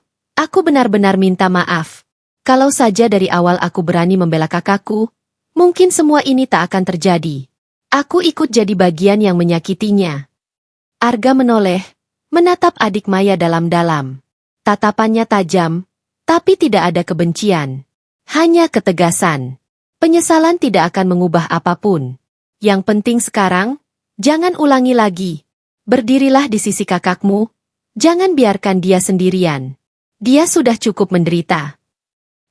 benar-benar minta maaf. Kalau saja dari awal aku berani membela kakakku, mungkin semua ini tak akan terjadi. Aku ikut jadi bagian yang menyakitinya. Arga menoleh, menatap adik Maya dalam-dalam. Tatapannya tajam, tapi tidak ada kebencian. Hanya ketegasan. Penyesalan tidak akan mengubah apapun. Yang penting sekarang, jangan ulangi lagi. Berdirilah di sisi kakakmu, jangan biarkan dia sendirian. Dia sudah cukup menderita.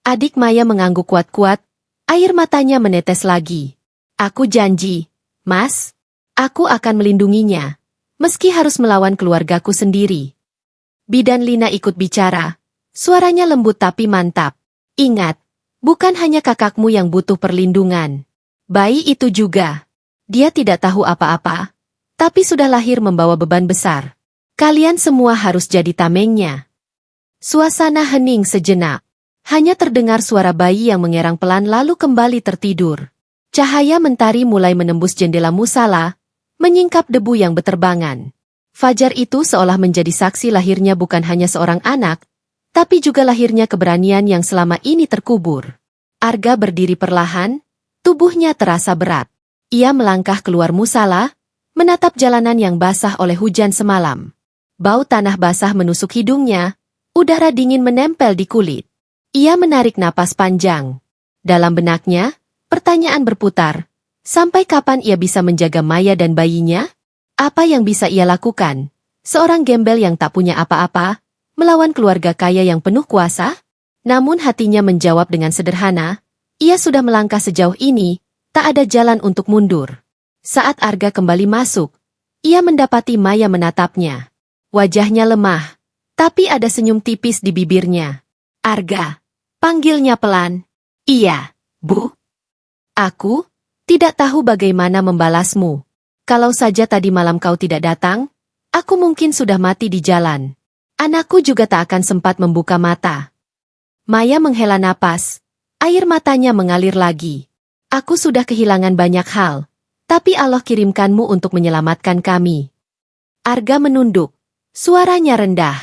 Adik Maya mengangguk kuat-kuat, air matanya menetes lagi. Aku janji, Mas, aku akan melindunginya, meski harus melawan keluargaku sendiri. Bidan Lina ikut bicara, suaranya lembut tapi mantap. Ingat, bukan hanya kakakmu yang butuh perlindungan. Bayi itu juga. Dia tidak tahu apa-apa, tapi sudah lahir membawa beban besar. Kalian semua harus jadi tamengnya. Suasana hening sejenak. Hanya terdengar suara bayi yang mengerang pelan lalu kembali tertidur. Cahaya mentari mulai menembus jendela musala, menyingkap debu yang beterbangan. Fajar itu seolah menjadi saksi lahirnya bukan hanya seorang anak, tapi juga lahirnya keberanian yang selama ini terkubur. Arga berdiri perlahan, tubuhnya terasa berat. Ia melangkah keluar musala, menatap jalanan yang basah oleh hujan semalam. Bau tanah basah menusuk hidungnya, udara dingin menempel di kulit. Ia menarik napas panjang. Dalam benaknya, pertanyaan berputar. Sampai kapan ia bisa menjaga Maya dan bayinya? Apa yang bisa ia lakukan? Seorang gembel yang tak punya apa-apa, melawan keluarga kaya yang penuh kuasa? Namun hatinya menjawab dengan sederhana, ia sudah melangkah sejauh ini, tak ada jalan untuk mundur. Saat Arga kembali masuk, ia mendapati Maya menatapnya. Wajahnya lemah, tapi ada senyum tipis di bibirnya. Arga, panggilnya pelan. Iya, Bu. Aku tidak tahu bagaimana membalasmu. Kalau saja tadi malam kau tidak datang, aku mungkin sudah mati di jalan. Anakku juga tak akan sempat membuka mata. Maya menghela napas, air matanya mengalir lagi. Aku sudah kehilangan banyak hal, tapi Allah kirimkanmu untuk menyelamatkan kami. Arga menunduk, suaranya rendah.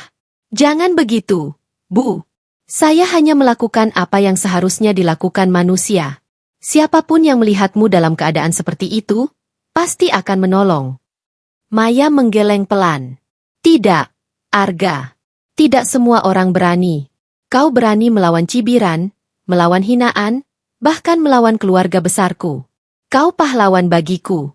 Jangan begitu, Bu. Saya hanya melakukan apa yang seharusnya dilakukan manusia. Siapapun yang melihatmu dalam keadaan seperti itu, pasti akan menolong. Maya menggeleng pelan. Tidak, Arga. Tidak semua orang berani. Kau berani melawan cibiran, melawan hinaan, bahkan melawan keluarga besarku. Kau pahlawan bagiku.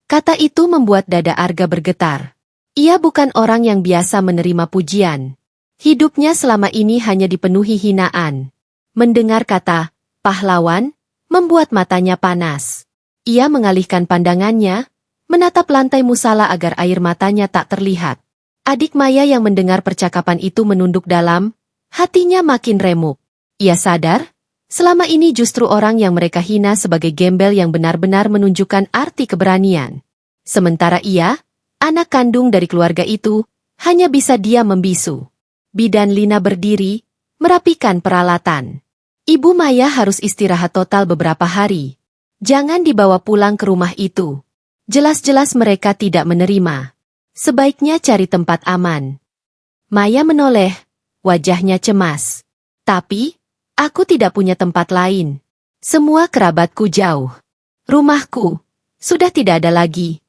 Kata itu membuat dada Arga bergetar. Ia bukan orang yang biasa menerima pujian. Hidupnya selama ini hanya dipenuhi hinaan. Mendengar kata pahlawan membuat matanya panas. Ia mengalihkan pandangannya, menatap lantai musala agar air matanya tak terlihat. Adik Maya yang mendengar percakapan itu menunduk dalam, hatinya makin remuk. Ia sadar, selama ini justru orang yang mereka hina sebagai gembel yang benar-benar menunjukkan arti keberanian. Sementara ia, anak kandung dari keluarga itu, hanya bisa diam membisu. Bidan Lina berdiri, merapikan peralatan. Ibu Maya harus istirahat total beberapa hari. Jangan dibawa pulang ke rumah itu. Jelas-jelas mereka tidak menerima. Sebaiknya cari tempat aman. Maya menoleh, wajahnya cemas. Tapi, aku tidak punya tempat lain. Semua kerabatku jauh. Rumahku, sudah tidak ada lagi.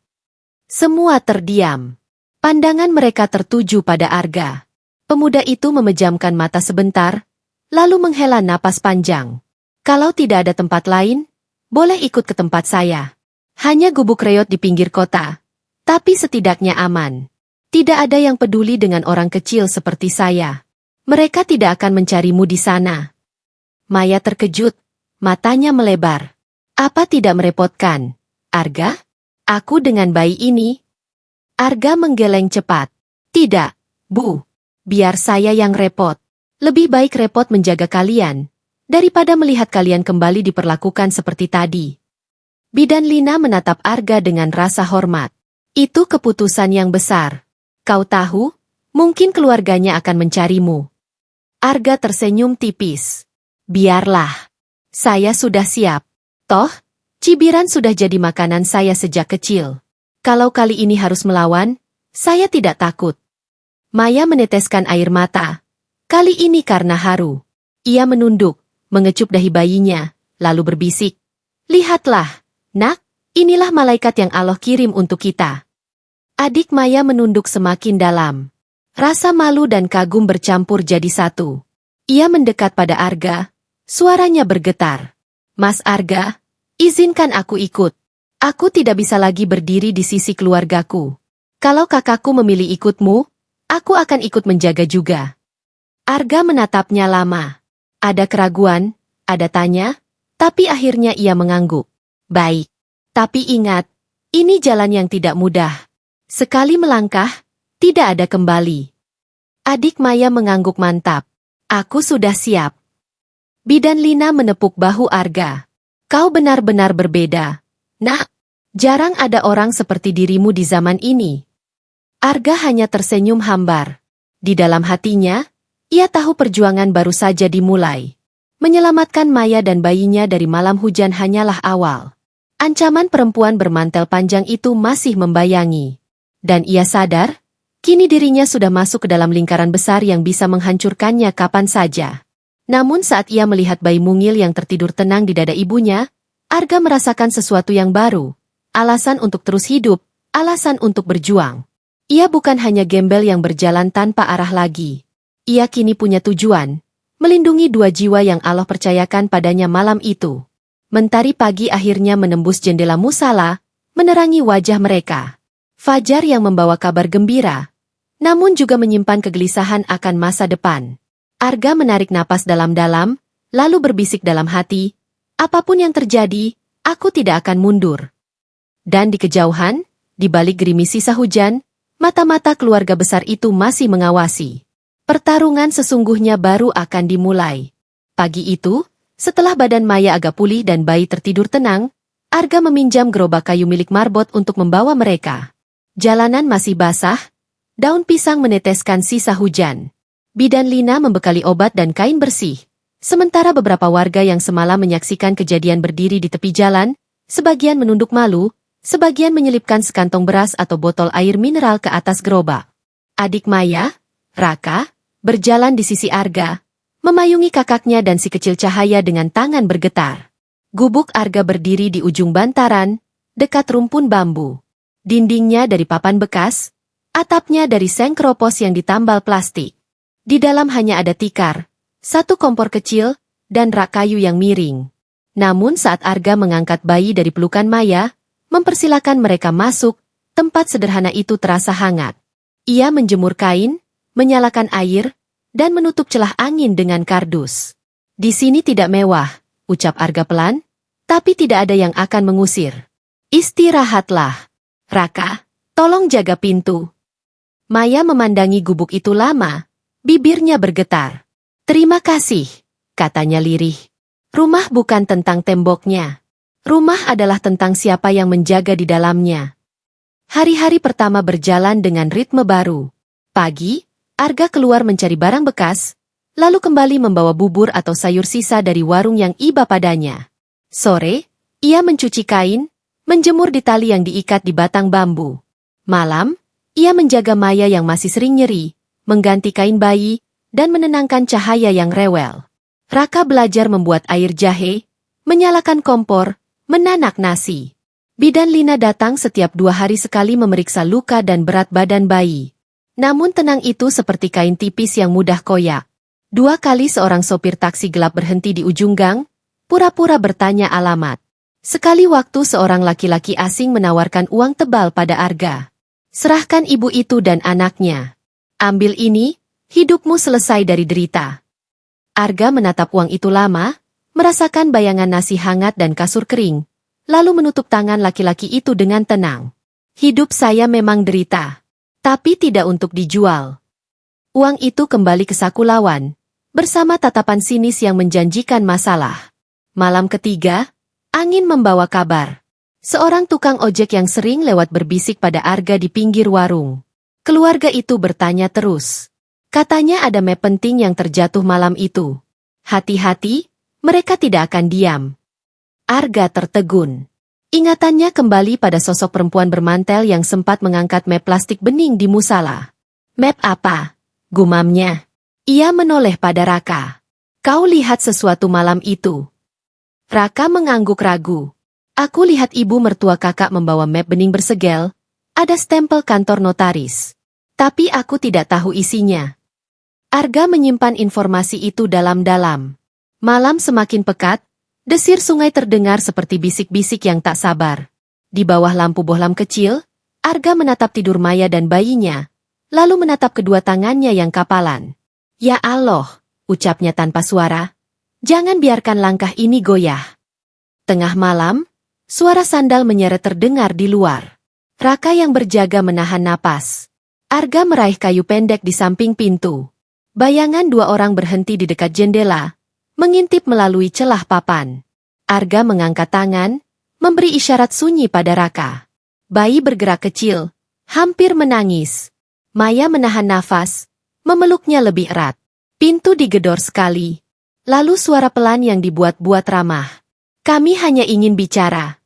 Semua terdiam. Pandangan mereka tertuju pada Arga. Pemuda itu memejamkan mata sebentar, lalu menghela napas panjang. Kalau tidak ada tempat lain, boleh ikut ke tempat saya. Hanya gubuk reot di pinggir kota, tapi setidaknya aman. Tidak ada yang peduli dengan orang kecil seperti saya. Mereka tidak akan mencarimu di sana. Maya terkejut, matanya melebar. Apa tidak merepotkan, Arga? Aku dengan bayi ini? Arga menggeleng cepat. Tidak, Bu. Biar saya yang repot. Lebih baik repot menjaga kalian, daripada melihat kalian kembali diperlakukan seperti tadi. Bidan Lina menatap Arga dengan rasa hormat. Itu keputusan yang besar. Kau tahu, mungkin keluarganya akan mencarimu. Arga tersenyum tipis. Biarlah. Saya sudah siap. Toh, cibiran sudah jadi makanan saya sejak kecil. Kalau kali ini harus melawan, saya tidak takut. Maya meneteskan air mata. Kali ini karena haru. Ia menunduk, mengecup dahi bayinya, lalu berbisik. Lihatlah, nak, inilah malaikat yang Allah kirim untuk kita. Adik Maya menunduk semakin dalam. Rasa malu dan kagum bercampur jadi satu. Ia mendekat pada Arga, suaranya bergetar. Mas Arga, izinkan aku ikut. Aku tidak bisa lagi berdiri di sisi keluargaku. Kalau kakakku memilih ikutmu, aku akan ikut menjaga juga. Arga menatapnya lama. Ada keraguan, ada tanya, tapi akhirnya ia mengangguk. Baik. Tapi ingat, ini jalan yang tidak mudah. Sekali melangkah, tidak ada kembali. Adik Maya mengangguk mantap. Aku sudah siap. Bidan Lina menepuk bahu Arga. Kau benar-benar berbeda. Nak, jarang ada orang seperti dirimu di zaman ini. Arga hanya tersenyum hambar. Di dalam hatinya, ia tahu perjuangan baru saja dimulai. Menyelamatkan Maya dan bayinya dari malam hujan hanyalah awal. Ancaman perempuan bermantel panjang itu masih membayangi. Dan ia sadar, kini dirinya sudah masuk ke dalam lingkaran besar yang bisa menghancurkannya kapan saja. Namun saat ia melihat bayi mungil yang tertidur tenang di dada ibunya, Arga merasakan sesuatu yang baru. Alasan untuk terus hidup, alasan untuk berjuang. Ia bukan hanya gembel yang berjalan tanpa arah lagi. Ia kini punya tujuan, melindungi dua jiwa yang Allah percayakan padanya malam itu. Mentari pagi akhirnya menembus jendela musala, menerangi wajah mereka. Fajar yang membawa kabar gembira, namun juga menyimpan kegelisahan akan masa depan. Arga menarik napas dalam-dalam, lalu berbisik dalam hati, apapun yang terjadi, aku tidak akan mundur. Dan di kejauhan, di balik gerimis sisa hujan, mata-mata keluarga besar itu masih mengawasi. Pertarungan sesungguhnya baru akan dimulai. Pagi itu, setelah badan Maya agak pulih dan bayi tertidur tenang, Arga meminjam gerobak kayu milik Marbot untuk membawa mereka. Jalanan masih basah, daun pisang meneteskan sisa hujan. Bidan Lina membekali obat dan kain bersih. Sementara beberapa warga yang semalam menyaksikan kejadian berdiri di tepi jalan, sebagian menunduk malu, sebagian menyelipkan sekantong beras atau botol air mineral ke atas gerobak. Adik Maya, Raka, berjalan di sisi Arga, memayungi kakaknya dan si kecil Cahaya dengan tangan bergetar. Gubuk Arga berdiri di ujung bantaran, dekat rumpun bambu. Dindingnya dari papan bekas, atapnya dari seng keropos yang ditambal plastik. Di dalam hanya ada tikar, satu kompor kecil, dan rak kayu yang miring. Namun saat Arga mengangkat bayi dari pelukan Maya, mempersilakan mereka masuk, tempat sederhana itu terasa hangat. Ia menjemur kain, menyalakan air, dan menutup celah angin dengan kardus. Di sini tidak mewah, ucap Arga pelan, tapi tidak ada yang akan mengusir. Istirahatlah. Raka, tolong jaga pintu. Maya memandangi gubuk itu lama. Bibirnya bergetar. Terima kasih, katanya lirih. Rumah bukan tentang temboknya. Rumah adalah tentang siapa yang menjaga di dalamnya. Hari-hari pertama berjalan dengan ritme baru. Pagi, Arga keluar mencari barang bekas, lalu kembali membawa bubur atau sayur sisa dari warung yang iba padanya. Sore, ia mencuci kain, menjemur di tali yang diikat di batang bambu. Malam, ia menjaga Maya yang masih sering nyeri, mengganti kain bayi, dan menenangkan Cahaya yang rewel. Raka belajar membuat air jahe, menyalakan kompor, menanak nasi. Bidan Lina datang setiap 2 hari sekali memeriksa luka dan berat badan bayi. Namun tenang itu seperti kain tipis yang mudah koyak. 2 kali seorang sopir taksi gelap berhenti di ujung gang, pura-pura bertanya alamat. Sekali waktu seorang laki-laki asing menawarkan uang tebal pada Arga. Serahkan ibu itu dan anaknya. Ambil ini, hidupmu selesai dari derita. Arga menatap uang itu lama, merasakan bayangan nasi hangat dan kasur kering, lalu menutup tangan laki-laki itu dengan tenang. Hidup saya memang derita, tapi tidak untuk dijual. Uang itu kembali ke saku lawan, bersama tatapan sinis yang menjanjikan masalah. Malam ketiga, angin membawa kabar. Seorang tukang ojek yang sering lewat berbisik pada Arga di pinggir warung. Keluarga itu bertanya terus. Katanya ada map penting yang terjatuh malam itu. Hati-hati, mereka tidak akan diam. Arga tertegun. Ingatannya kembali pada sosok perempuan bermantel yang sempat mengangkat map plastik bening di musala. Map apa? Gumamnya. Ia menoleh pada Raka. Kau lihat sesuatu malam itu? Raka mengangguk ragu. Aku lihat ibu mertua kakak membawa map bening bersegel. Ada stempel kantor notaris. Tapi aku tidak tahu isinya. Arga menyimpan informasi itu dalam-dalam. Malam semakin pekat, desir sungai terdengar seperti bisik-bisik yang tak sabar. Di bawah lampu bohlam kecil, Arga menatap tidur Maya dan bayinya, lalu menatap kedua tangannya yang kapalan. Ya Allah, ucapnya tanpa suara, jangan biarkan langkah ini goyah. Tengah malam, suara sandal menyeret terdengar di luar. Raka yang berjaga menahan napas. Arga meraih kayu pendek di samping pintu. Bayangan 2 orang berhenti di dekat jendela, mengintip melalui celah papan. Arga mengangkat tangan, memberi isyarat sunyi pada Raka. Bayi bergerak kecil, hampir menangis. Maya menahan nafas, memeluknya lebih erat. Pintu digedor sekali. Lalu suara pelan yang dibuat-buat ramah. Kami hanya ingin bicara.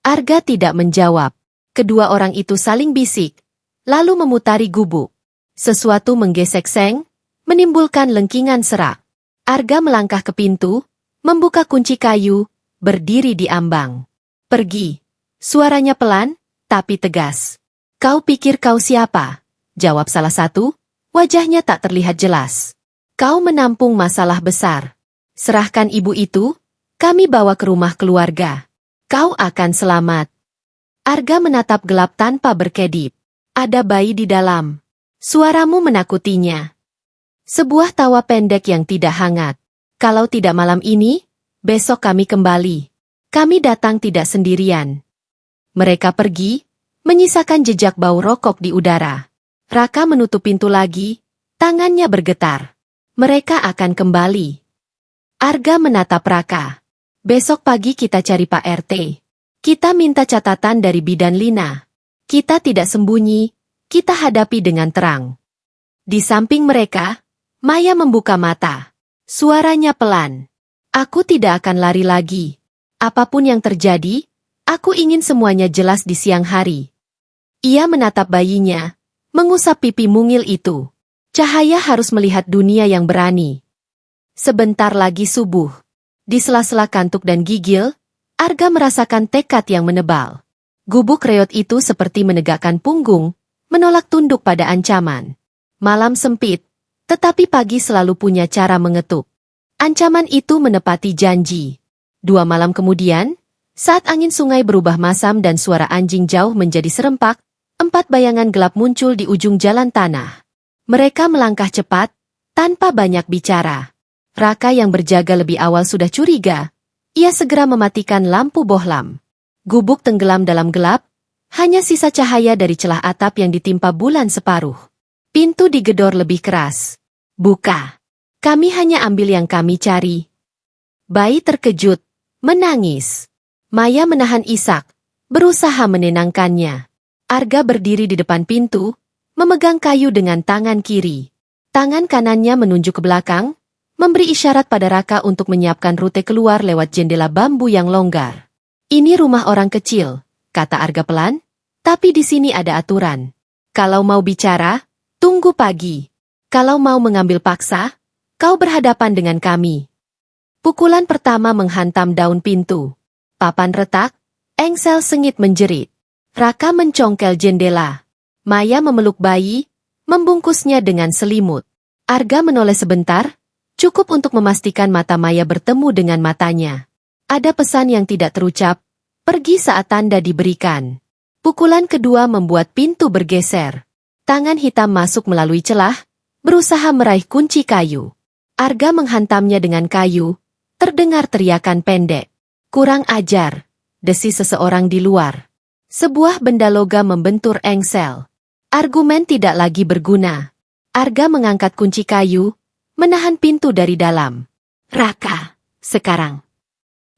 Arga tidak menjawab. Kedua orang itu saling bisik, lalu memutari gubuk. Sesuatu menggesek seng, menimbulkan lengkingan serak. Arga melangkah ke pintu, membuka kunci kayu, berdiri di ambang. Pergi. Suaranya pelan, tapi tegas. Kau pikir kau siapa? Jawab salah satu, wajahnya tak terlihat jelas. Kau menampung masalah besar. Serahkan ibu itu, kami bawa ke rumah keluarga. Kau akan selamat. Arga menatap gelap tanpa berkedip. Ada bayi di dalam. Suaramu menakutinya. Sebuah tawa pendek yang tidak hangat. Kalau tidak malam ini, besok kami kembali. Kami datang tidak sendirian. Mereka pergi, menyisakan jejak bau rokok di udara. Raka menutup pintu lagi, tangannya bergetar. Mereka akan kembali. Arga menatap Raka. Besok pagi kita cari Pak RT. Kita minta catatan dari Bidan Lina. Kita tidak sembunyi, kita hadapi dengan terang. Di samping mereka, Maya membuka mata. Suaranya pelan. Aku tidak akan lari lagi. Apapun yang terjadi, aku ingin semuanya jelas di siang hari. Ia menatap bayinya, mengusap pipi mungil itu. Cahaya harus melihat dunia yang berani. Sebentar lagi subuh. Di sela-sela kantuk dan gigil, Arga merasakan tekad yang menebal. Gubuk reot itu seperti menegakkan punggung, menolak tunduk pada ancaman. Malam sempit, tetapi pagi selalu punya cara mengetuk. Ancaman itu menepati janji. 2 malam kemudian, saat angin sungai berubah masam dan suara anjing jauh menjadi serempak, 4 bayangan gelap muncul di ujung jalan tanah. Mereka melangkah cepat, tanpa banyak bicara. Raka yang berjaga lebih awal sudah curiga. Ia segera mematikan lampu bohlam. Gubuk tenggelam dalam gelap, hanya sisa cahaya dari celah atap yang ditimpa bulan separuh. Pintu digedor lebih keras. Buka. Kami hanya ambil yang kami cari. Bayi terkejut, menangis. Maya menahan isak, berusaha menenangkannya. Arga berdiri di depan pintu, memegang kayu dengan tangan kiri. Tangan kanannya menunjuk ke belakang, memberi isyarat pada Raka untuk menyiapkan rute keluar lewat jendela bambu yang longgar. Ini rumah orang kecil, kata Arga pelan, tapi di sini ada aturan. Kalau mau bicara, tunggu pagi. Kalau mau mengambil paksa, kau berhadapan dengan kami. Pukulan pertama menghantam daun pintu. Papan retak, engsel sengit menjerit. Raka mencongkel jendela. Maya memeluk bayi, membungkusnya dengan selimut. Arga menoleh sebentar, cukup untuk memastikan mata Maya bertemu dengan matanya. Ada pesan yang tidak terucap, pergi saat tanda diberikan. Pukulan kedua membuat pintu bergeser. Tangan hitam masuk melalui celah, berusaha meraih kunci kayu. Arga menghantamnya dengan kayu, terdengar teriakan pendek. Kurang ajar, desis seseorang di luar. Sebuah benda logam membentur engsel. Argumen tidak lagi berguna. Arga mengangkat kunci kayu, menahan pintu dari dalam. Raka, sekarang.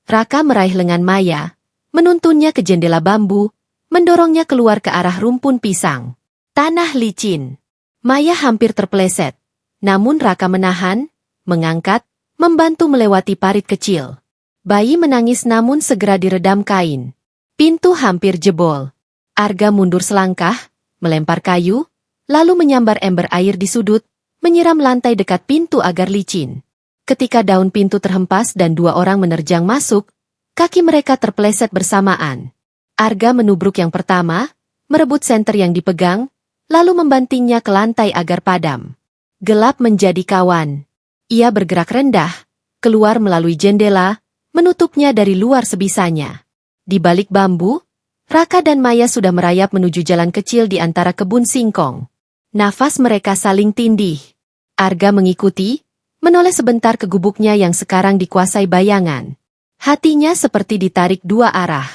Raka meraih lengan Maya, menuntunnya ke jendela bambu, mendorongnya keluar ke arah rumpun pisang. Tanah licin. Maya hampir terpeleset. Namun Raka menahan, mengangkat, membantu melewati parit kecil. Bayi menangis namun segera diredam kain. Pintu hampir jebol. Arga mundur selangkah, melempar kayu, lalu menyambar ember air di sudut, menyiram lantai dekat pintu agar licin. Ketika daun pintu terhempas dan 2 orang menerjang masuk, kaki mereka terpeleset bersamaan. Arga menubruk yang pertama, merebut senter yang dipegang, lalu membantingnya ke lantai agar padam. Gelap menjadi kawan. Ia bergerak rendah, keluar melalui jendela, menutupnya dari luar sebisanya. Di balik bambu, Raka dan Maya sudah merayap menuju jalan kecil di antara kebun singkong. Nafas mereka saling tindih. Arga mengikuti, menoleh sebentar ke gubuknya yang sekarang dikuasai bayangan. Hatinya seperti ditarik 2 arah.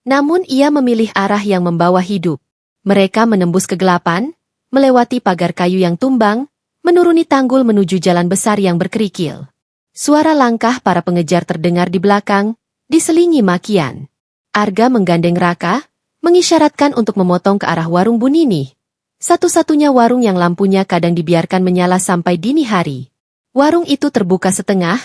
Namun ia memilih arah yang membawa hidup. Mereka menembus kegelapan, melewati pagar kayu yang tumbang, menuruni tanggul menuju jalan besar yang berkerikil. Suara langkah para pengejar terdengar di belakang, diselingi makian. Arga menggandeng Raka, mengisyaratkan untuk memotong ke arah warung Bu Nini. Satu-satunya warung yang lampunya kadang dibiarkan menyala sampai dini hari. Warung itu terbuka setengah,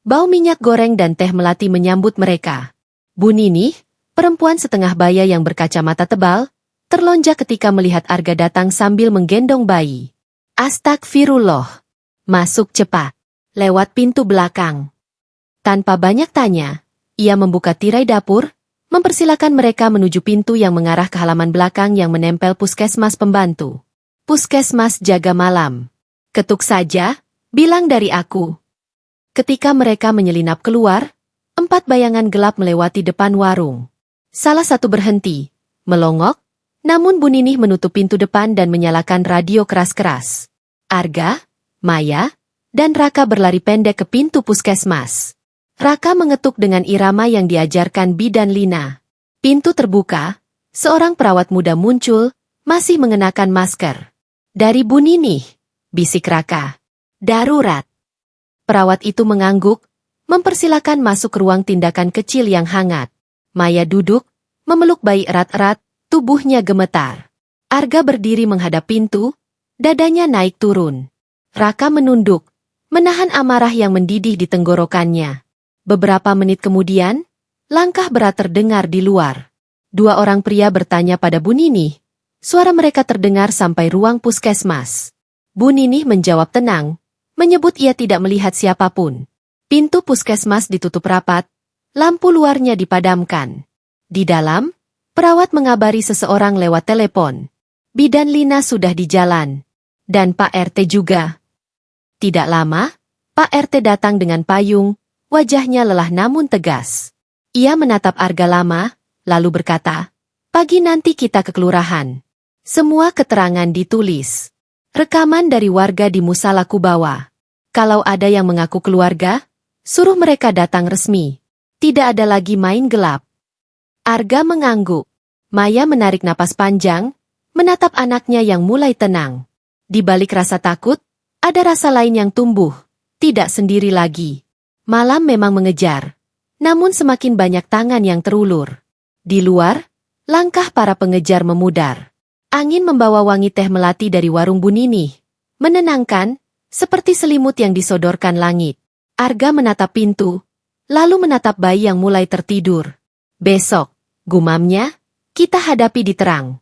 bau minyak goreng dan teh melati menyambut mereka. Bu Nini, perempuan setengah baya yang berkacamata tebal, terlonjak ketika melihat Arga datang sambil menggendong bayi. Astagfirullah. Masuk cepat. Lewat pintu belakang. Tanpa banyak tanya, ia membuka tirai dapur, mempersilakan mereka menuju pintu yang mengarah ke halaman belakang yang menempel puskesmas pembantu. Puskesmas jaga malam. Ketuk saja, bilang dari aku. Ketika mereka menyelinap keluar, 4 bayangan gelap melewati depan warung. Salah satu berhenti, melongok, namun Bu Ninih menutup pintu depan dan menyalakan radio keras-keras. Arga, Maya, dan Raka berlari pendek ke pintu puskesmas. Raka mengetuk dengan irama yang diajarkan Bidan Lina. Pintu terbuka, seorang perawat muda muncul, masih mengenakan masker. "Dari Bu Ninih," bisik Raka. "Darurat." Perawat itu mengangguk, mempersilakan masuk ruang tindakan kecil yang hangat. Maya duduk, memeluk bayi erat-erat, tubuhnya gemetar. Arga berdiri menghadap pintu, dadanya naik turun. Raka menunduk, menahan amarah yang mendidih di tenggorokannya. Beberapa menit kemudian, langkah berat terdengar di luar. Dua orang pria bertanya pada Bu Ninih. Suara mereka terdengar sampai ruang puskesmas. Bu Ninih menjawab tenang, menyebut ia tidak melihat siapapun. Pintu puskesmas ditutup rapat, lampu luarnya dipadamkan. Di dalam, perawat mengabari seseorang lewat telepon. Bidan Lina sudah di jalan. Dan Pak RT juga. Tidak lama, Pak RT datang dengan payung, wajahnya lelah namun tegas. Ia menatap Arga lama, lalu berkata, "Pagi nanti kita ke kelurahan. Semua keterangan ditulis. Rekaman dari warga di musala kubawa. Kalau ada yang mengaku keluarga, suruh mereka datang resmi. Tidak ada lagi main gelap." Arga mengangguk. Maya menarik napas panjang, menatap anaknya yang mulai tenang. Di balik rasa takut, ada rasa lain yang tumbuh, tidak sendiri lagi. Malam memang mengejar, namun semakin banyak tangan yang terulur. Di luar, langkah para pengejar memudar. Angin membawa wangi teh melati dari warung Bu Ninih. Menenangkan, seperti selimut yang disodorkan langit. Arga menatap pintu, lalu menatap bayi yang mulai tertidur. "Besok," gumamnya, "kita hadapi di terang."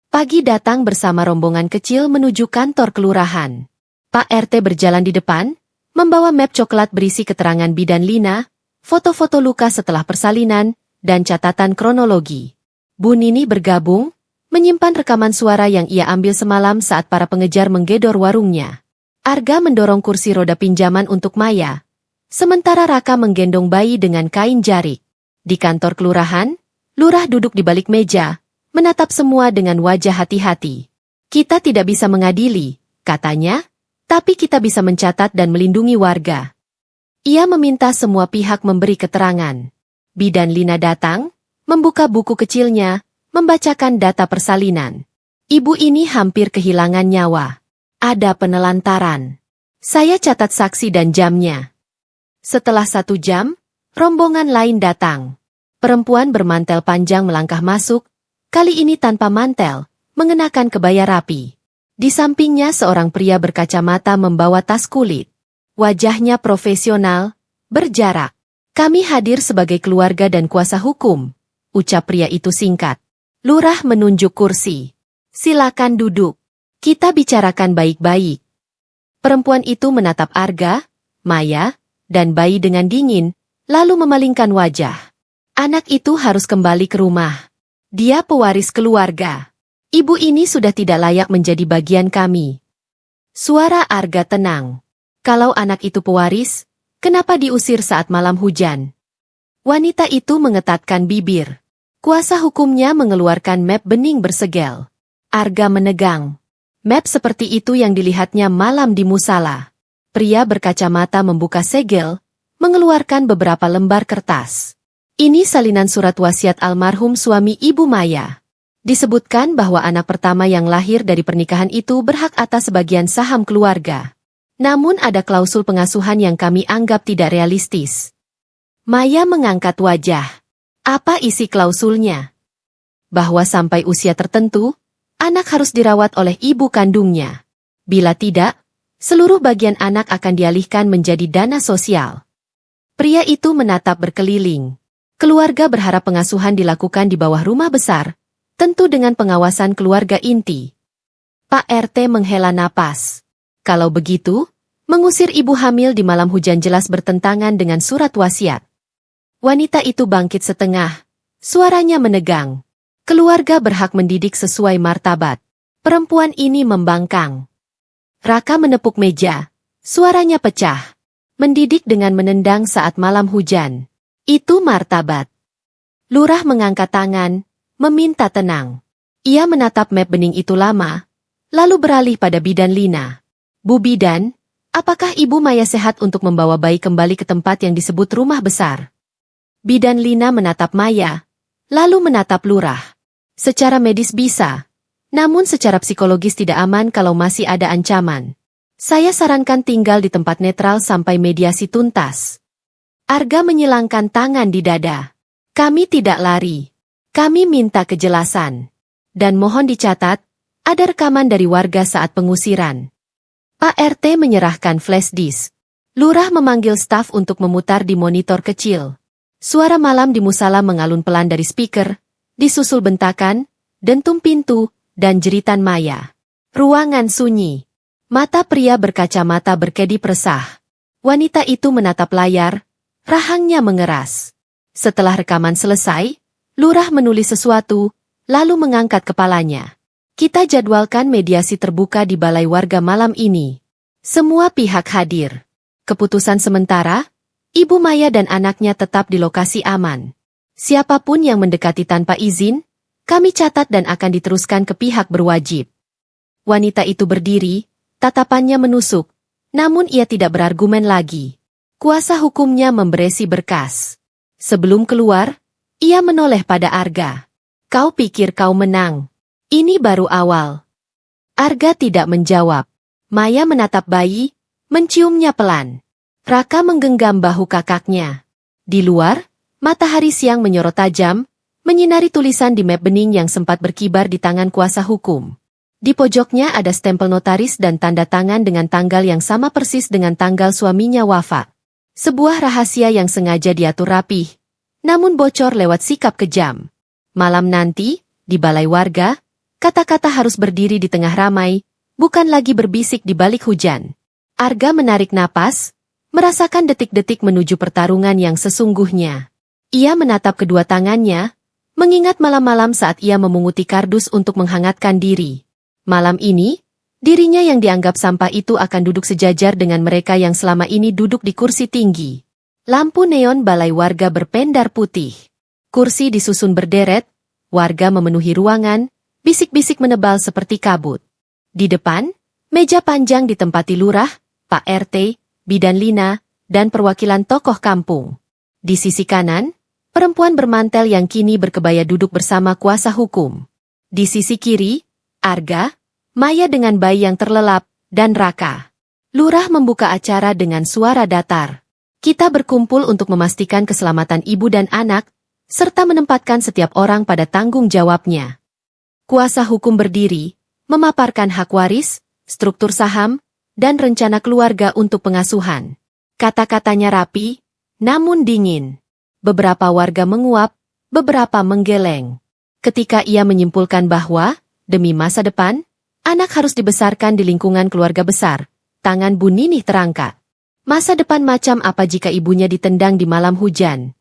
Pagi datang bersama rombongan kecil menuju kantor kelurahan. Pak RT berjalan di depan, membawa map coklat berisi keterangan Bidan Lina, foto-foto luka setelah persalinan, dan catatan kronologi. Bu Ninih bergabung, menyimpan rekaman suara yang ia ambil semalam saat para pengejar menggedor warungnya. Arga mendorong kursi roda pinjaman untuk Maya, sementara Raka menggendong bayi dengan kain jarik. Di kantor kelurahan, lurah duduk di balik meja, menatap semua dengan wajah hati-hati. "Kita tidak bisa mengadili," katanya, "tapi kita bisa mencatat dan melindungi warga." Ia meminta semua pihak memberi keterangan. Bidan Lina datang, membuka buku kecilnya, membacakan data persalinan. "Ibu ini hampir kehilangan nyawa. Ada penelantaran. Saya catat saksi dan jamnya." Setelah 1 jam, rombongan lain datang. Perempuan bermantel panjang melangkah masuk, kali ini tanpa mantel, mengenakan kebaya rapi. Di sampingnya seorang pria berkacamata membawa tas kulit. Wajahnya profesional, berjarak. "Kami hadir sebagai keluarga dan kuasa hukum," ucap pria itu singkat. Lurah menunjuk kursi. "Silakan duduk. Kita bicarakan baik-baik." Perempuan itu menatap Arga, Maya, dan bayi dengan dingin, lalu memalingkan wajah. "Anak itu harus kembali ke rumah. Dia pewaris keluarga. Ibu ini sudah tidak layak menjadi bagian kami." Suara Arga tenang. "Kalau anak itu pewaris, kenapa diusir saat malam hujan?" Wanita itu mengetatkan bibir. Kuasa hukumnya mengeluarkan map bening bersegel. Arga menegang. Map seperti itu yang dilihatnya malam di musala. Pria berkacamata membuka segel, mengeluarkan beberapa lembar kertas. Ini salinan surat wasiat almarhum suami Ibu Maya. Disebutkan bahwa anak pertama yang lahir dari pernikahan itu berhak atas sebagian saham keluarga. Namun ada klausul pengasuhan yang kami anggap tidak realistis. Maya mengangkat wajah. "Apa isi klausulnya?" "Bahwa sampai usia tertentu, anak harus dirawat oleh ibu kandungnya. Bila tidak, seluruh bagian anak akan dialihkan menjadi dana sosial." Pria itu menatap berkeliling. Keluarga berharap pengasuhan dilakukan di bawah rumah besar, tentu dengan pengawasan keluarga inti. Pak RT menghela napas. Kalau begitu, mengusir ibu hamil di malam hujan jelas bertentangan dengan surat wasiat. Wanita itu bangkit setengah, suaranya menegang. Keluarga berhak mendidik sesuai martabat. Perempuan ini membangkang. Raka menepuk meja, suaranya pecah. Mendidik dengan menendang saat malam hujan. Itu martabat. Lurah mengangkat tangan, meminta tenang. Ia menatap map bening itu lama, lalu beralih pada Bidan Lina. "Bu Bidan, Apakah Ibu Maya sehat untuk membawa bayi kembali ke tempat yang disebut rumah besar? Bidan Lina menatap Maya, lalu menatap Lurah. Secara medis bisa, namun secara psikologis tidak aman kalau masih ada ancaman. Saya sarankan tinggal di tempat netral sampai mediasi tuntas. Arga menyilangkan tangan di dada. Kami tidak lari. Kami minta kejelasan. Dan mohon dicatat, ada rekaman dari warga saat pengusiran. Pak RT menyerahkan flash disk. Lurah memanggil staf untuk memutar di monitor kecil. Suara malam di musala mengalun pelan dari speaker, disusul bentakan, dentum pintu, dan jeritan Maya. Ruangan sunyi. Mata pria berkacamata berkedip resah. Wanita itu menatap layar, rahangnya mengeras. Setelah rekaman selesai, Lurah menulis sesuatu, lalu mengangkat kepalanya. Kita jadwalkan mediasi terbuka di balai warga malam ini. Semua pihak hadir. Keputusan sementara, Ibu Maya dan anaknya tetap di lokasi aman. Siapapun yang mendekati tanpa izin, kami catat dan akan diteruskan ke pihak berwajib. Wanita itu berdiri, tatapannya menusuk, namun ia tidak berargumen lagi. Kuasa hukumnya memberesi berkas. Sebelum keluar, ia menoleh pada Arga. Kau pikir kau menang? Ini baru awal. Arga tidak menjawab. Maya menatap bayi, menciumnya pelan. Raka menggenggam bahu kakaknya. Di luar, matahari siang menyorot tajam, menyinari tulisan di map bening yang sempat berkibar di tangan kuasa hukum. Di pojoknya ada stempel notaris dan tanda tangan dengan tanggal yang sama persis dengan tanggal suaminya wafat. Sebuah rahasia yang sengaja diatur rapih, namun bocor lewat sikap kejam. Malam nanti, di balai warga, kata-kata harus berdiri di tengah ramai, bukan lagi berbisik di balik hujan. Arga menarik napas, merasakan detik-detik menuju pertarungan yang sesungguhnya. Ia menatap kedua tangannya, mengingat malam-malam saat ia memunguti kardus untuk menghangatkan diri. Malam ini, dirinya yang dianggap sampah itu akan duduk sejajar dengan mereka yang selama ini duduk di kursi tinggi. Lampu neon balai warga berpendar putih. Kursi disusun berderet, warga memenuhi ruangan, bisik-bisik menebal seperti kabut. Di depan, meja panjang ditempati lurah, Pak RT, Bidan Lina, dan perwakilan tokoh kampung. Di sisi kanan, perempuan bermantel yang kini berkebaya duduk bersama kuasa hukum. Di sisi kiri, Arga, Maya dengan bayi yang terlelap, dan Raka. Lurah membuka acara dengan suara datar. Kita berkumpul untuk memastikan keselamatan ibu dan anak, serta menempatkan setiap orang pada tanggung jawabnya. Kuasa hukum berdiri, memaparkan hak waris, struktur saham, dan rencana keluarga untuk pengasuhan. Kata-katanya rapi, namun dingin. Beberapa warga menguap, beberapa menggeleng. Ketika ia menyimpulkan bahwa, demi masa depan, anak harus dibesarkan di lingkungan keluarga besar, tangan Bu Ninih terangkat. Masa depan macam apa jika ibunya ditendang di malam hujan?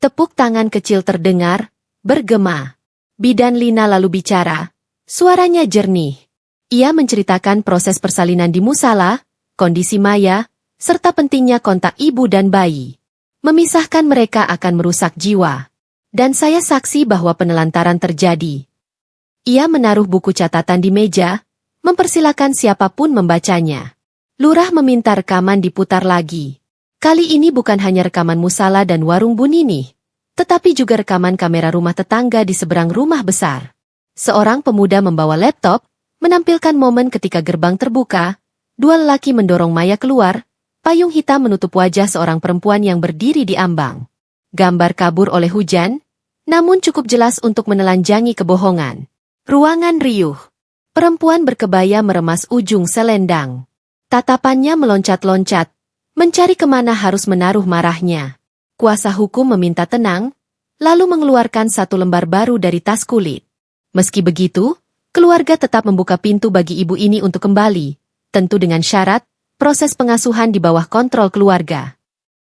Tepuk tangan kecil terdengar, bergema. Bidan Lina lalu bicara, suaranya jernih. Ia menceritakan proses persalinan di musala, kondisi Maya, serta pentingnya kontak ibu dan bayi. Memisahkan mereka akan merusak jiwa. Dan saya saksi bahwa penelantaran terjadi. Ia menaruh buku catatan di meja, mempersilakan siapapun membacanya. Lurah meminta rekaman diputar lagi. Kali ini bukan hanya rekaman musala dan warung Bu Ninih, tetapi juga rekaman kamera rumah tetangga di seberang rumah besar. Seorang pemuda membawa laptop, menampilkan momen ketika gerbang terbuka, dua lelaki mendorong Maya keluar, payung hitam menutup wajah seorang perempuan yang berdiri di ambang. Gambar kabur oleh hujan, namun cukup jelas untuk menelanjangi kebohongan. Ruangan riuh. Perempuan berkebaya meremas ujung selendang. Tatapannya meloncat-loncat, mencari kemana harus menaruh marahnya. Kuasa hukum meminta tenang, lalu mengeluarkan satu lembar baru dari tas kulit. Meski begitu, keluarga tetap membuka pintu bagi ibu ini untuk kembali, tentu dengan syarat, proses pengasuhan di bawah kontrol keluarga.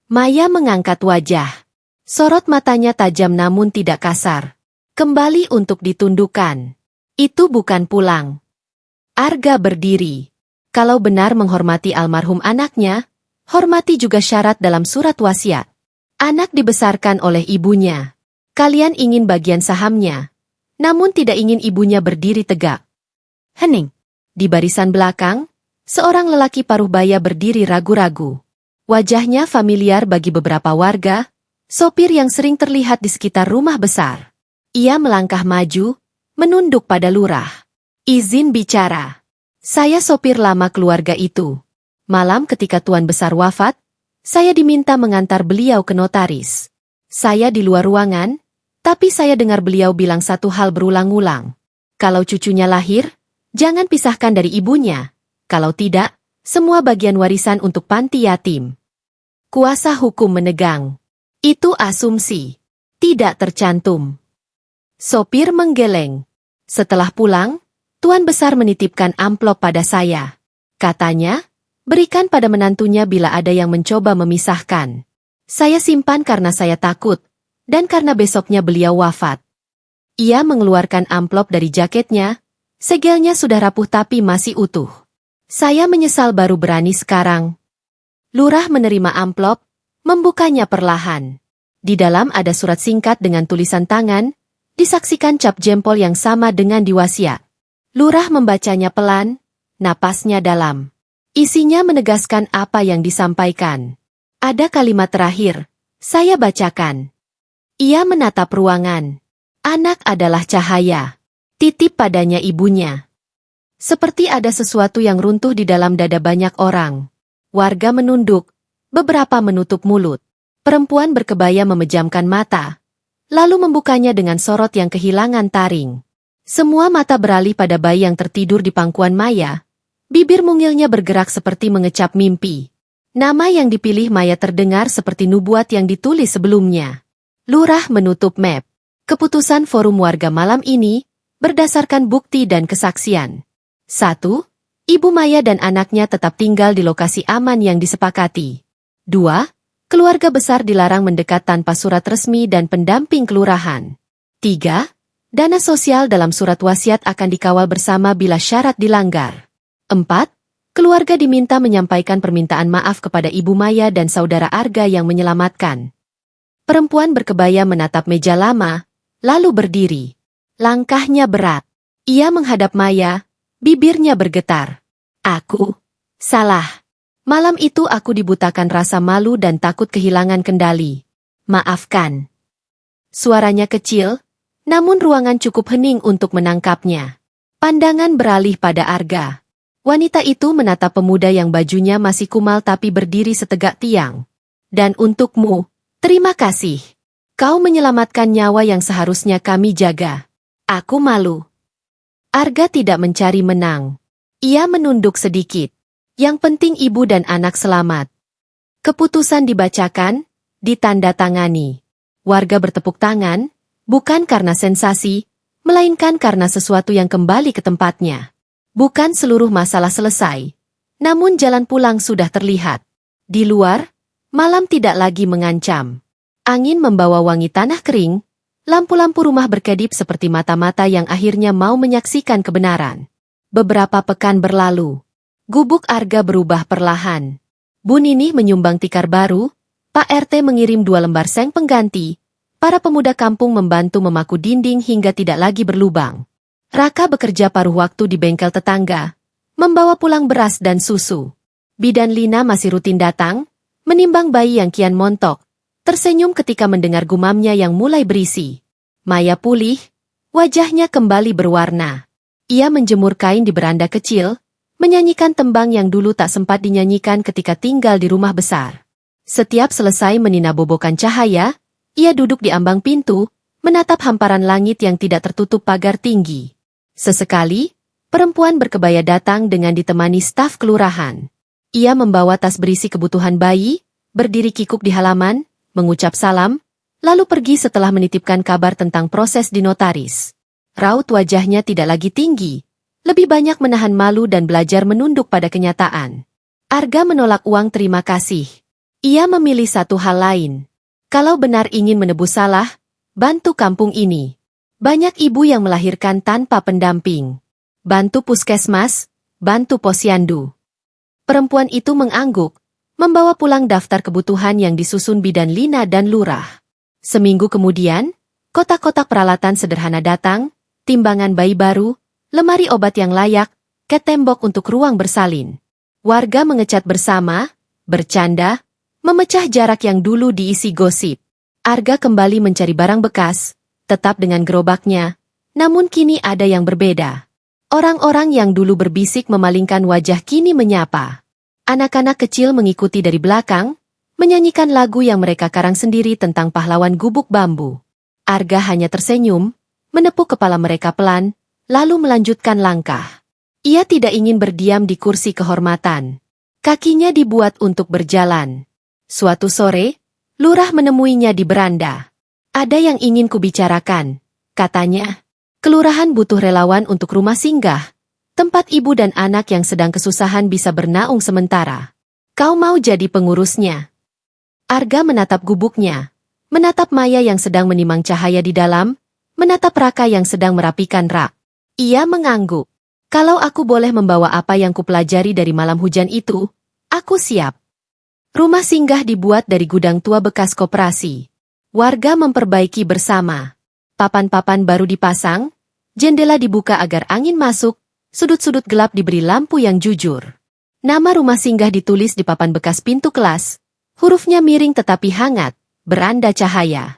Maya mengangkat wajah. Sorot matanya tajam namun tidak kasar. Kembali untuk ditundukkan. Itu bukan pulang. Arga berdiri. Kalau benar menghormati almarhum anaknya, hormati juga syarat dalam surat wasiat. Anak dibesarkan oleh ibunya. Kalian ingin bagian sahamnya. Namun tidak ingin ibunya berdiri tegak. Hening. Di barisan belakang, Seorang lelaki paruh baya berdiri ragu-ragu. Wajahnya familiar bagi beberapa warga, sopir yang sering terlihat di sekitar rumah besar. Ia melangkah maju, menunduk pada lurah. Izin bicara. Saya sopir lama keluarga itu. Malam ketika Tuan Besar wafat, saya diminta mengantar beliau ke notaris. Saya di luar ruangan, tapi saya dengar beliau bilang satu hal berulang-ulang. Kalau cucunya lahir, jangan pisahkan dari ibunya. Kalau tidak, semua bagian warisan untuk panti yatim. Kuasa hukum menegang. Itu asumsi. Tidak tercantum. Sopir menggeleng. Setelah pulang, Tuan Besar menitipkan amplop pada saya. Katanya, berikan pada menantunya bila ada yang mencoba memisahkan. Saya simpan karena saya takut, dan karena besoknya beliau wafat. Ia mengeluarkan amplop dari jaketnya, segelnya sudah rapuh tapi masih utuh. Saya menyesal baru berani sekarang. Lurah menerima amplop, membukanya perlahan. Di dalam ada surat singkat dengan tulisan tangan, disaksikan cap jempol yang sama dengan di wasiat. Lurah membacanya pelan, napasnya dalam. Isinya menegaskan apa yang disampaikan. Ada kalimat terakhir, saya bacakan. Ia menatap ruangan. Anak adalah cahaya. Titip padanya ibunya. Seperti ada sesuatu yang runtuh di dalam dada banyak orang. Warga menunduk, beberapa menutup mulut. Perempuan berkebaya memejamkan mata, lalu membukanya dengan sorot yang kehilangan taring. Semua mata beralih pada bayi yang tertidur di pangkuan Maya. Bibir mungilnya bergerak seperti mengecap mimpi. Nama yang dipilih Maya terdengar seperti nubuat yang ditulis sebelumnya. Lurah menutup map. Keputusan forum warga malam ini berdasarkan bukti dan kesaksian. 1. Ibu Maya dan anaknya tetap tinggal di lokasi aman yang disepakati. 2. Keluarga besar dilarang mendekat tanpa surat resmi dan pendamping kelurahan. 3. Dana sosial dalam surat wasiat akan dikawal bersama bila syarat dilanggar. 4. Keluarga diminta menyampaikan permintaan maaf kepada Ibu Maya dan saudara Arga yang menyelamatkan. Perempuan berkebaya menatap meja lama, lalu berdiri. Langkahnya berat. Ia menghadap Maya. Bibirnya bergetar. Aku salah. Malam itu aku dibutakan rasa malu dan takut kehilangan kendali. Maafkan. Suaranya kecil, namun ruangan cukup hening untuk menangkapnya. Pandangan beralih pada Arga. Wanita itu menatap pemuda yang bajunya masih kumal tapi berdiri setegak tiang. Dan untukmu, terima kasih. Kau menyelamatkan nyawa yang seharusnya kami jaga. Aku malu. Arga tidak mencari menang. Ia menunduk sedikit. Yang penting ibu dan anak selamat. Keputusan dibacakan, ditandatangani. Warga bertepuk tangan, bukan karena sensasi, melainkan karena sesuatu yang kembali ke tempatnya. Bukan seluruh masalah selesai, namun jalan pulang sudah terlihat. Di luar, malam tidak lagi mengancam. Angin membawa wangi tanah kering, lampu-lampu rumah berkedip seperti mata-mata yang akhirnya mau menyaksikan kebenaran. Beberapa pekan berlalu. Gubuk Arga berubah perlahan. Bu Ninih menyumbang tikar baru, Pak RT mengirim 2 lembar seng pengganti, para pemuda kampung membantu memaku dinding hingga tidak lagi berlubang. Raka bekerja paruh waktu di bengkel tetangga, membawa pulang beras dan susu. Bidan Lina masih rutin datang, menimbang bayi yang kian montok, tersenyum ketika mendengar gumamnya yang mulai berisi. Maya pulih, wajahnya kembali berwarna. Ia menjemur kain di beranda kecil, menyanyikan tembang yang dulu tak sempat dinyanyikan ketika tinggal di rumah besar. Setiap selesai meninabobokan cahaya, ia duduk di ambang pintu, menatap hamparan langit yang tidak tertutup pagar tinggi. Sesekali, perempuan berkebaya datang dengan ditemani staf kelurahan. Ia membawa tas berisi kebutuhan bayi, berdiri kikuk di halaman, mengucap salam, lalu pergi setelah menitipkan kabar tentang proses di notaris. Raut wajahnya tidak lagi tinggi, lebih banyak menahan malu dan belajar menunduk pada kenyataan. Arga menolak uang terima kasih. Ia memilih satu hal lain. Kalau benar ingin menebus salah, bantu kampung ini. Banyak ibu yang melahirkan tanpa pendamping. Bantu puskesmas, bantu posyandu. Perempuan itu mengangguk, membawa pulang daftar kebutuhan yang disusun bidan Lina dan lurah. Seminggu kemudian, kotak-kotak peralatan sederhana datang, timbangan bayi baru, lemari obat yang layak, ket tembok untuk ruang bersalin. Warga mengecat bersama, bercanda, memecah jarak yang dulu diisi gosip. Arga kembali mencari barang bekas, tetap dengan gerobaknya, namun kini ada yang berbeda. Orang-orang yang dulu berbisik memalingkan wajah kini menyapa. Anak-anak kecil mengikuti dari belakang, menyanyikan lagu yang mereka karang sendiri tentang pahlawan gubuk bambu. Arga hanya tersenyum, menepuk kepala mereka pelan, lalu melanjutkan langkah. Ia tidak ingin berdiam di kursi kehormatan. Kakinya dibuat untuk berjalan. Suatu sore, lurah menemuinya di beranda. Ada yang ingin kubicarakan, katanya. Kelurahan butuh relawan untuk rumah singgah, tempat ibu dan anak yang sedang kesusahan bisa bernaung sementara. Kau mau jadi pengurusnya? Arga menatap gubuknya, menatap Maya yang sedang menimang cahaya di dalam, menatap Raka yang sedang merapikan rak. Ia mengangguk. Kalau aku boleh membawa apa yang kupelajari dari malam hujan itu, aku siap. Rumah singgah dibuat dari gudang tua bekas koperasi. Warga memperbaiki bersama. Papan-papan baru dipasang, jendela dibuka agar angin masuk, sudut-sudut gelap diberi lampu yang jujur. Nama rumah singgah ditulis di papan bekas pintu kelas, hurufnya miring tetapi hangat, beranda cahaya.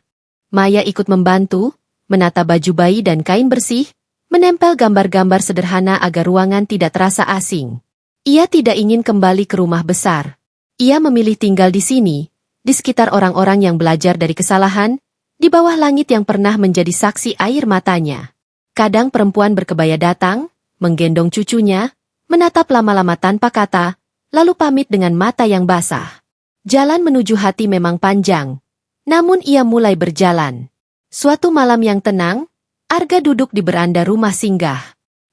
Maya ikut membantu, menata baju bayi dan kain bersih, menempel gambar-gambar sederhana agar ruangan tidak terasa asing. Ia tidak ingin kembali ke rumah besar. Ia memilih tinggal di sini, di sekitar orang-orang yang belajar dari kesalahan, di bawah langit yang pernah menjadi saksi air matanya. Kadang perempuan berkebaya datang, menggendong cucunya, menatap lama-lama tanpa kata, lalu pamit dengan mata yang basah. Jalan menuju hati memang panjang, namun ia mulai berjalan. Suatu malam yang tenang, Arga duduk di beranda rumah singgah.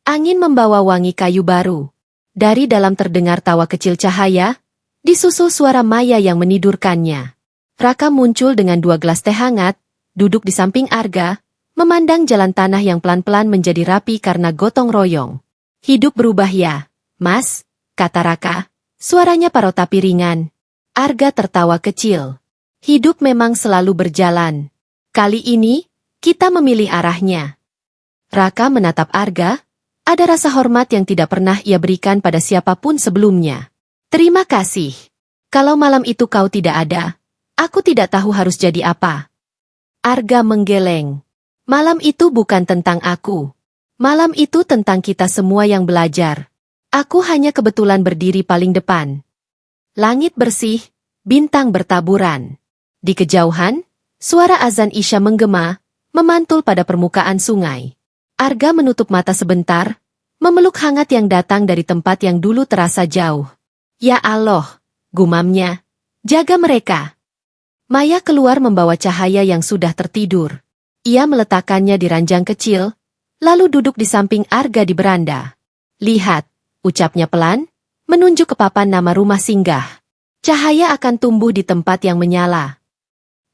Angin membawa wangi kayu baru. Dari dalam terdengar tawa kecil cahaya, disusul suara Maya yang menidurkannya. Raka muncul dengan 2 gelas teh hangat, duduk di samping Arga, memandang jalan tanah yang pelan-pelan menjadi rapi karena gotong royong. Hidup berubah ya, Mas, kata Raka, suaranya parau tapi ringan. Arga tertawa kecil. Hidup memang selalu berjalan. Kali ini, kita memilih arahnya. Raka menatap Arga, ada rasa hormat yang tidak pernah ia berikan pada siapapun sebelumnya. Terima kasih. Kalau malam itu kau tidak ada, aku tidak tahu harus jadi apa. Arga menggeleng. Malam itu bukan tentang aku. Malam itu tentang kita semua yang belajar. Aku hanya kebetulan berdiri paling depan. Langit bersih, bintang bertaburan. Di kejauhan, suara azan Isya menggema, memantul pada permukaan sungai. Arga menutup mata sebentar, memeluk hangat yang datang dari tempat yang dulu terasa jauh. Ya Allah, gumamnya, jaga mereka. Maya keluar membawa cahaya yang sudah tertidur. Ia meletakkannya di ranjang kecil, lalu duduk di samping Arga di beranda. Lihat, ucapnya pelan, menunjuk ke papan nama rumah singgah. Cahaya akan tumbuh di tempat yang menyala.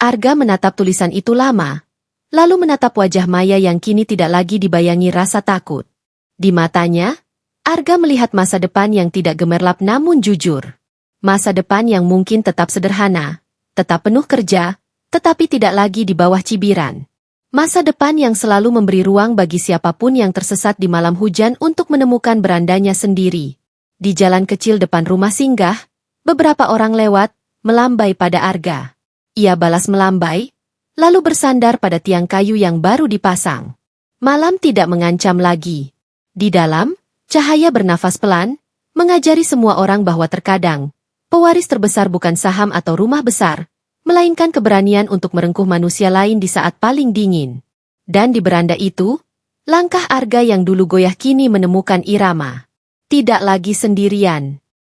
Arga menatap tulisan itu lama, lalu menatap wajah Maya yang kini tidak lagi dibayangi rasa takut. Di matanya, Arga melihat masa depan yang tidak gemerlap namun jujur. Masa depan yang mungkin tetap sederhana, tetap penuh kerja, tetapi tidak lagi di bawah cibiran. Masa depan yang selalu memberi ruang bagi siapapun yang tersesat di malam hujan untuk menemukan berandanya sendiri. Di jalan kecil depan rumah singgah, beberapa orang lewat, melambai pada Arga. Ia balas melambai, lalu bersandar pada tiang kayu yang baru dipasang. Malam tidak mengancam lagi. Di dalam, cahaya bernafas pelan, mengajari semua orang bahwa terkadang, pewaris terbesar bukan saham atau rumah besar, melainkan keberanian untuk merengkuh manusia lain di saat paling dingin. Dan di beranda itu, langkah Arga yang dulu goyah kini menemukan irama. Tidak lagi sendirian.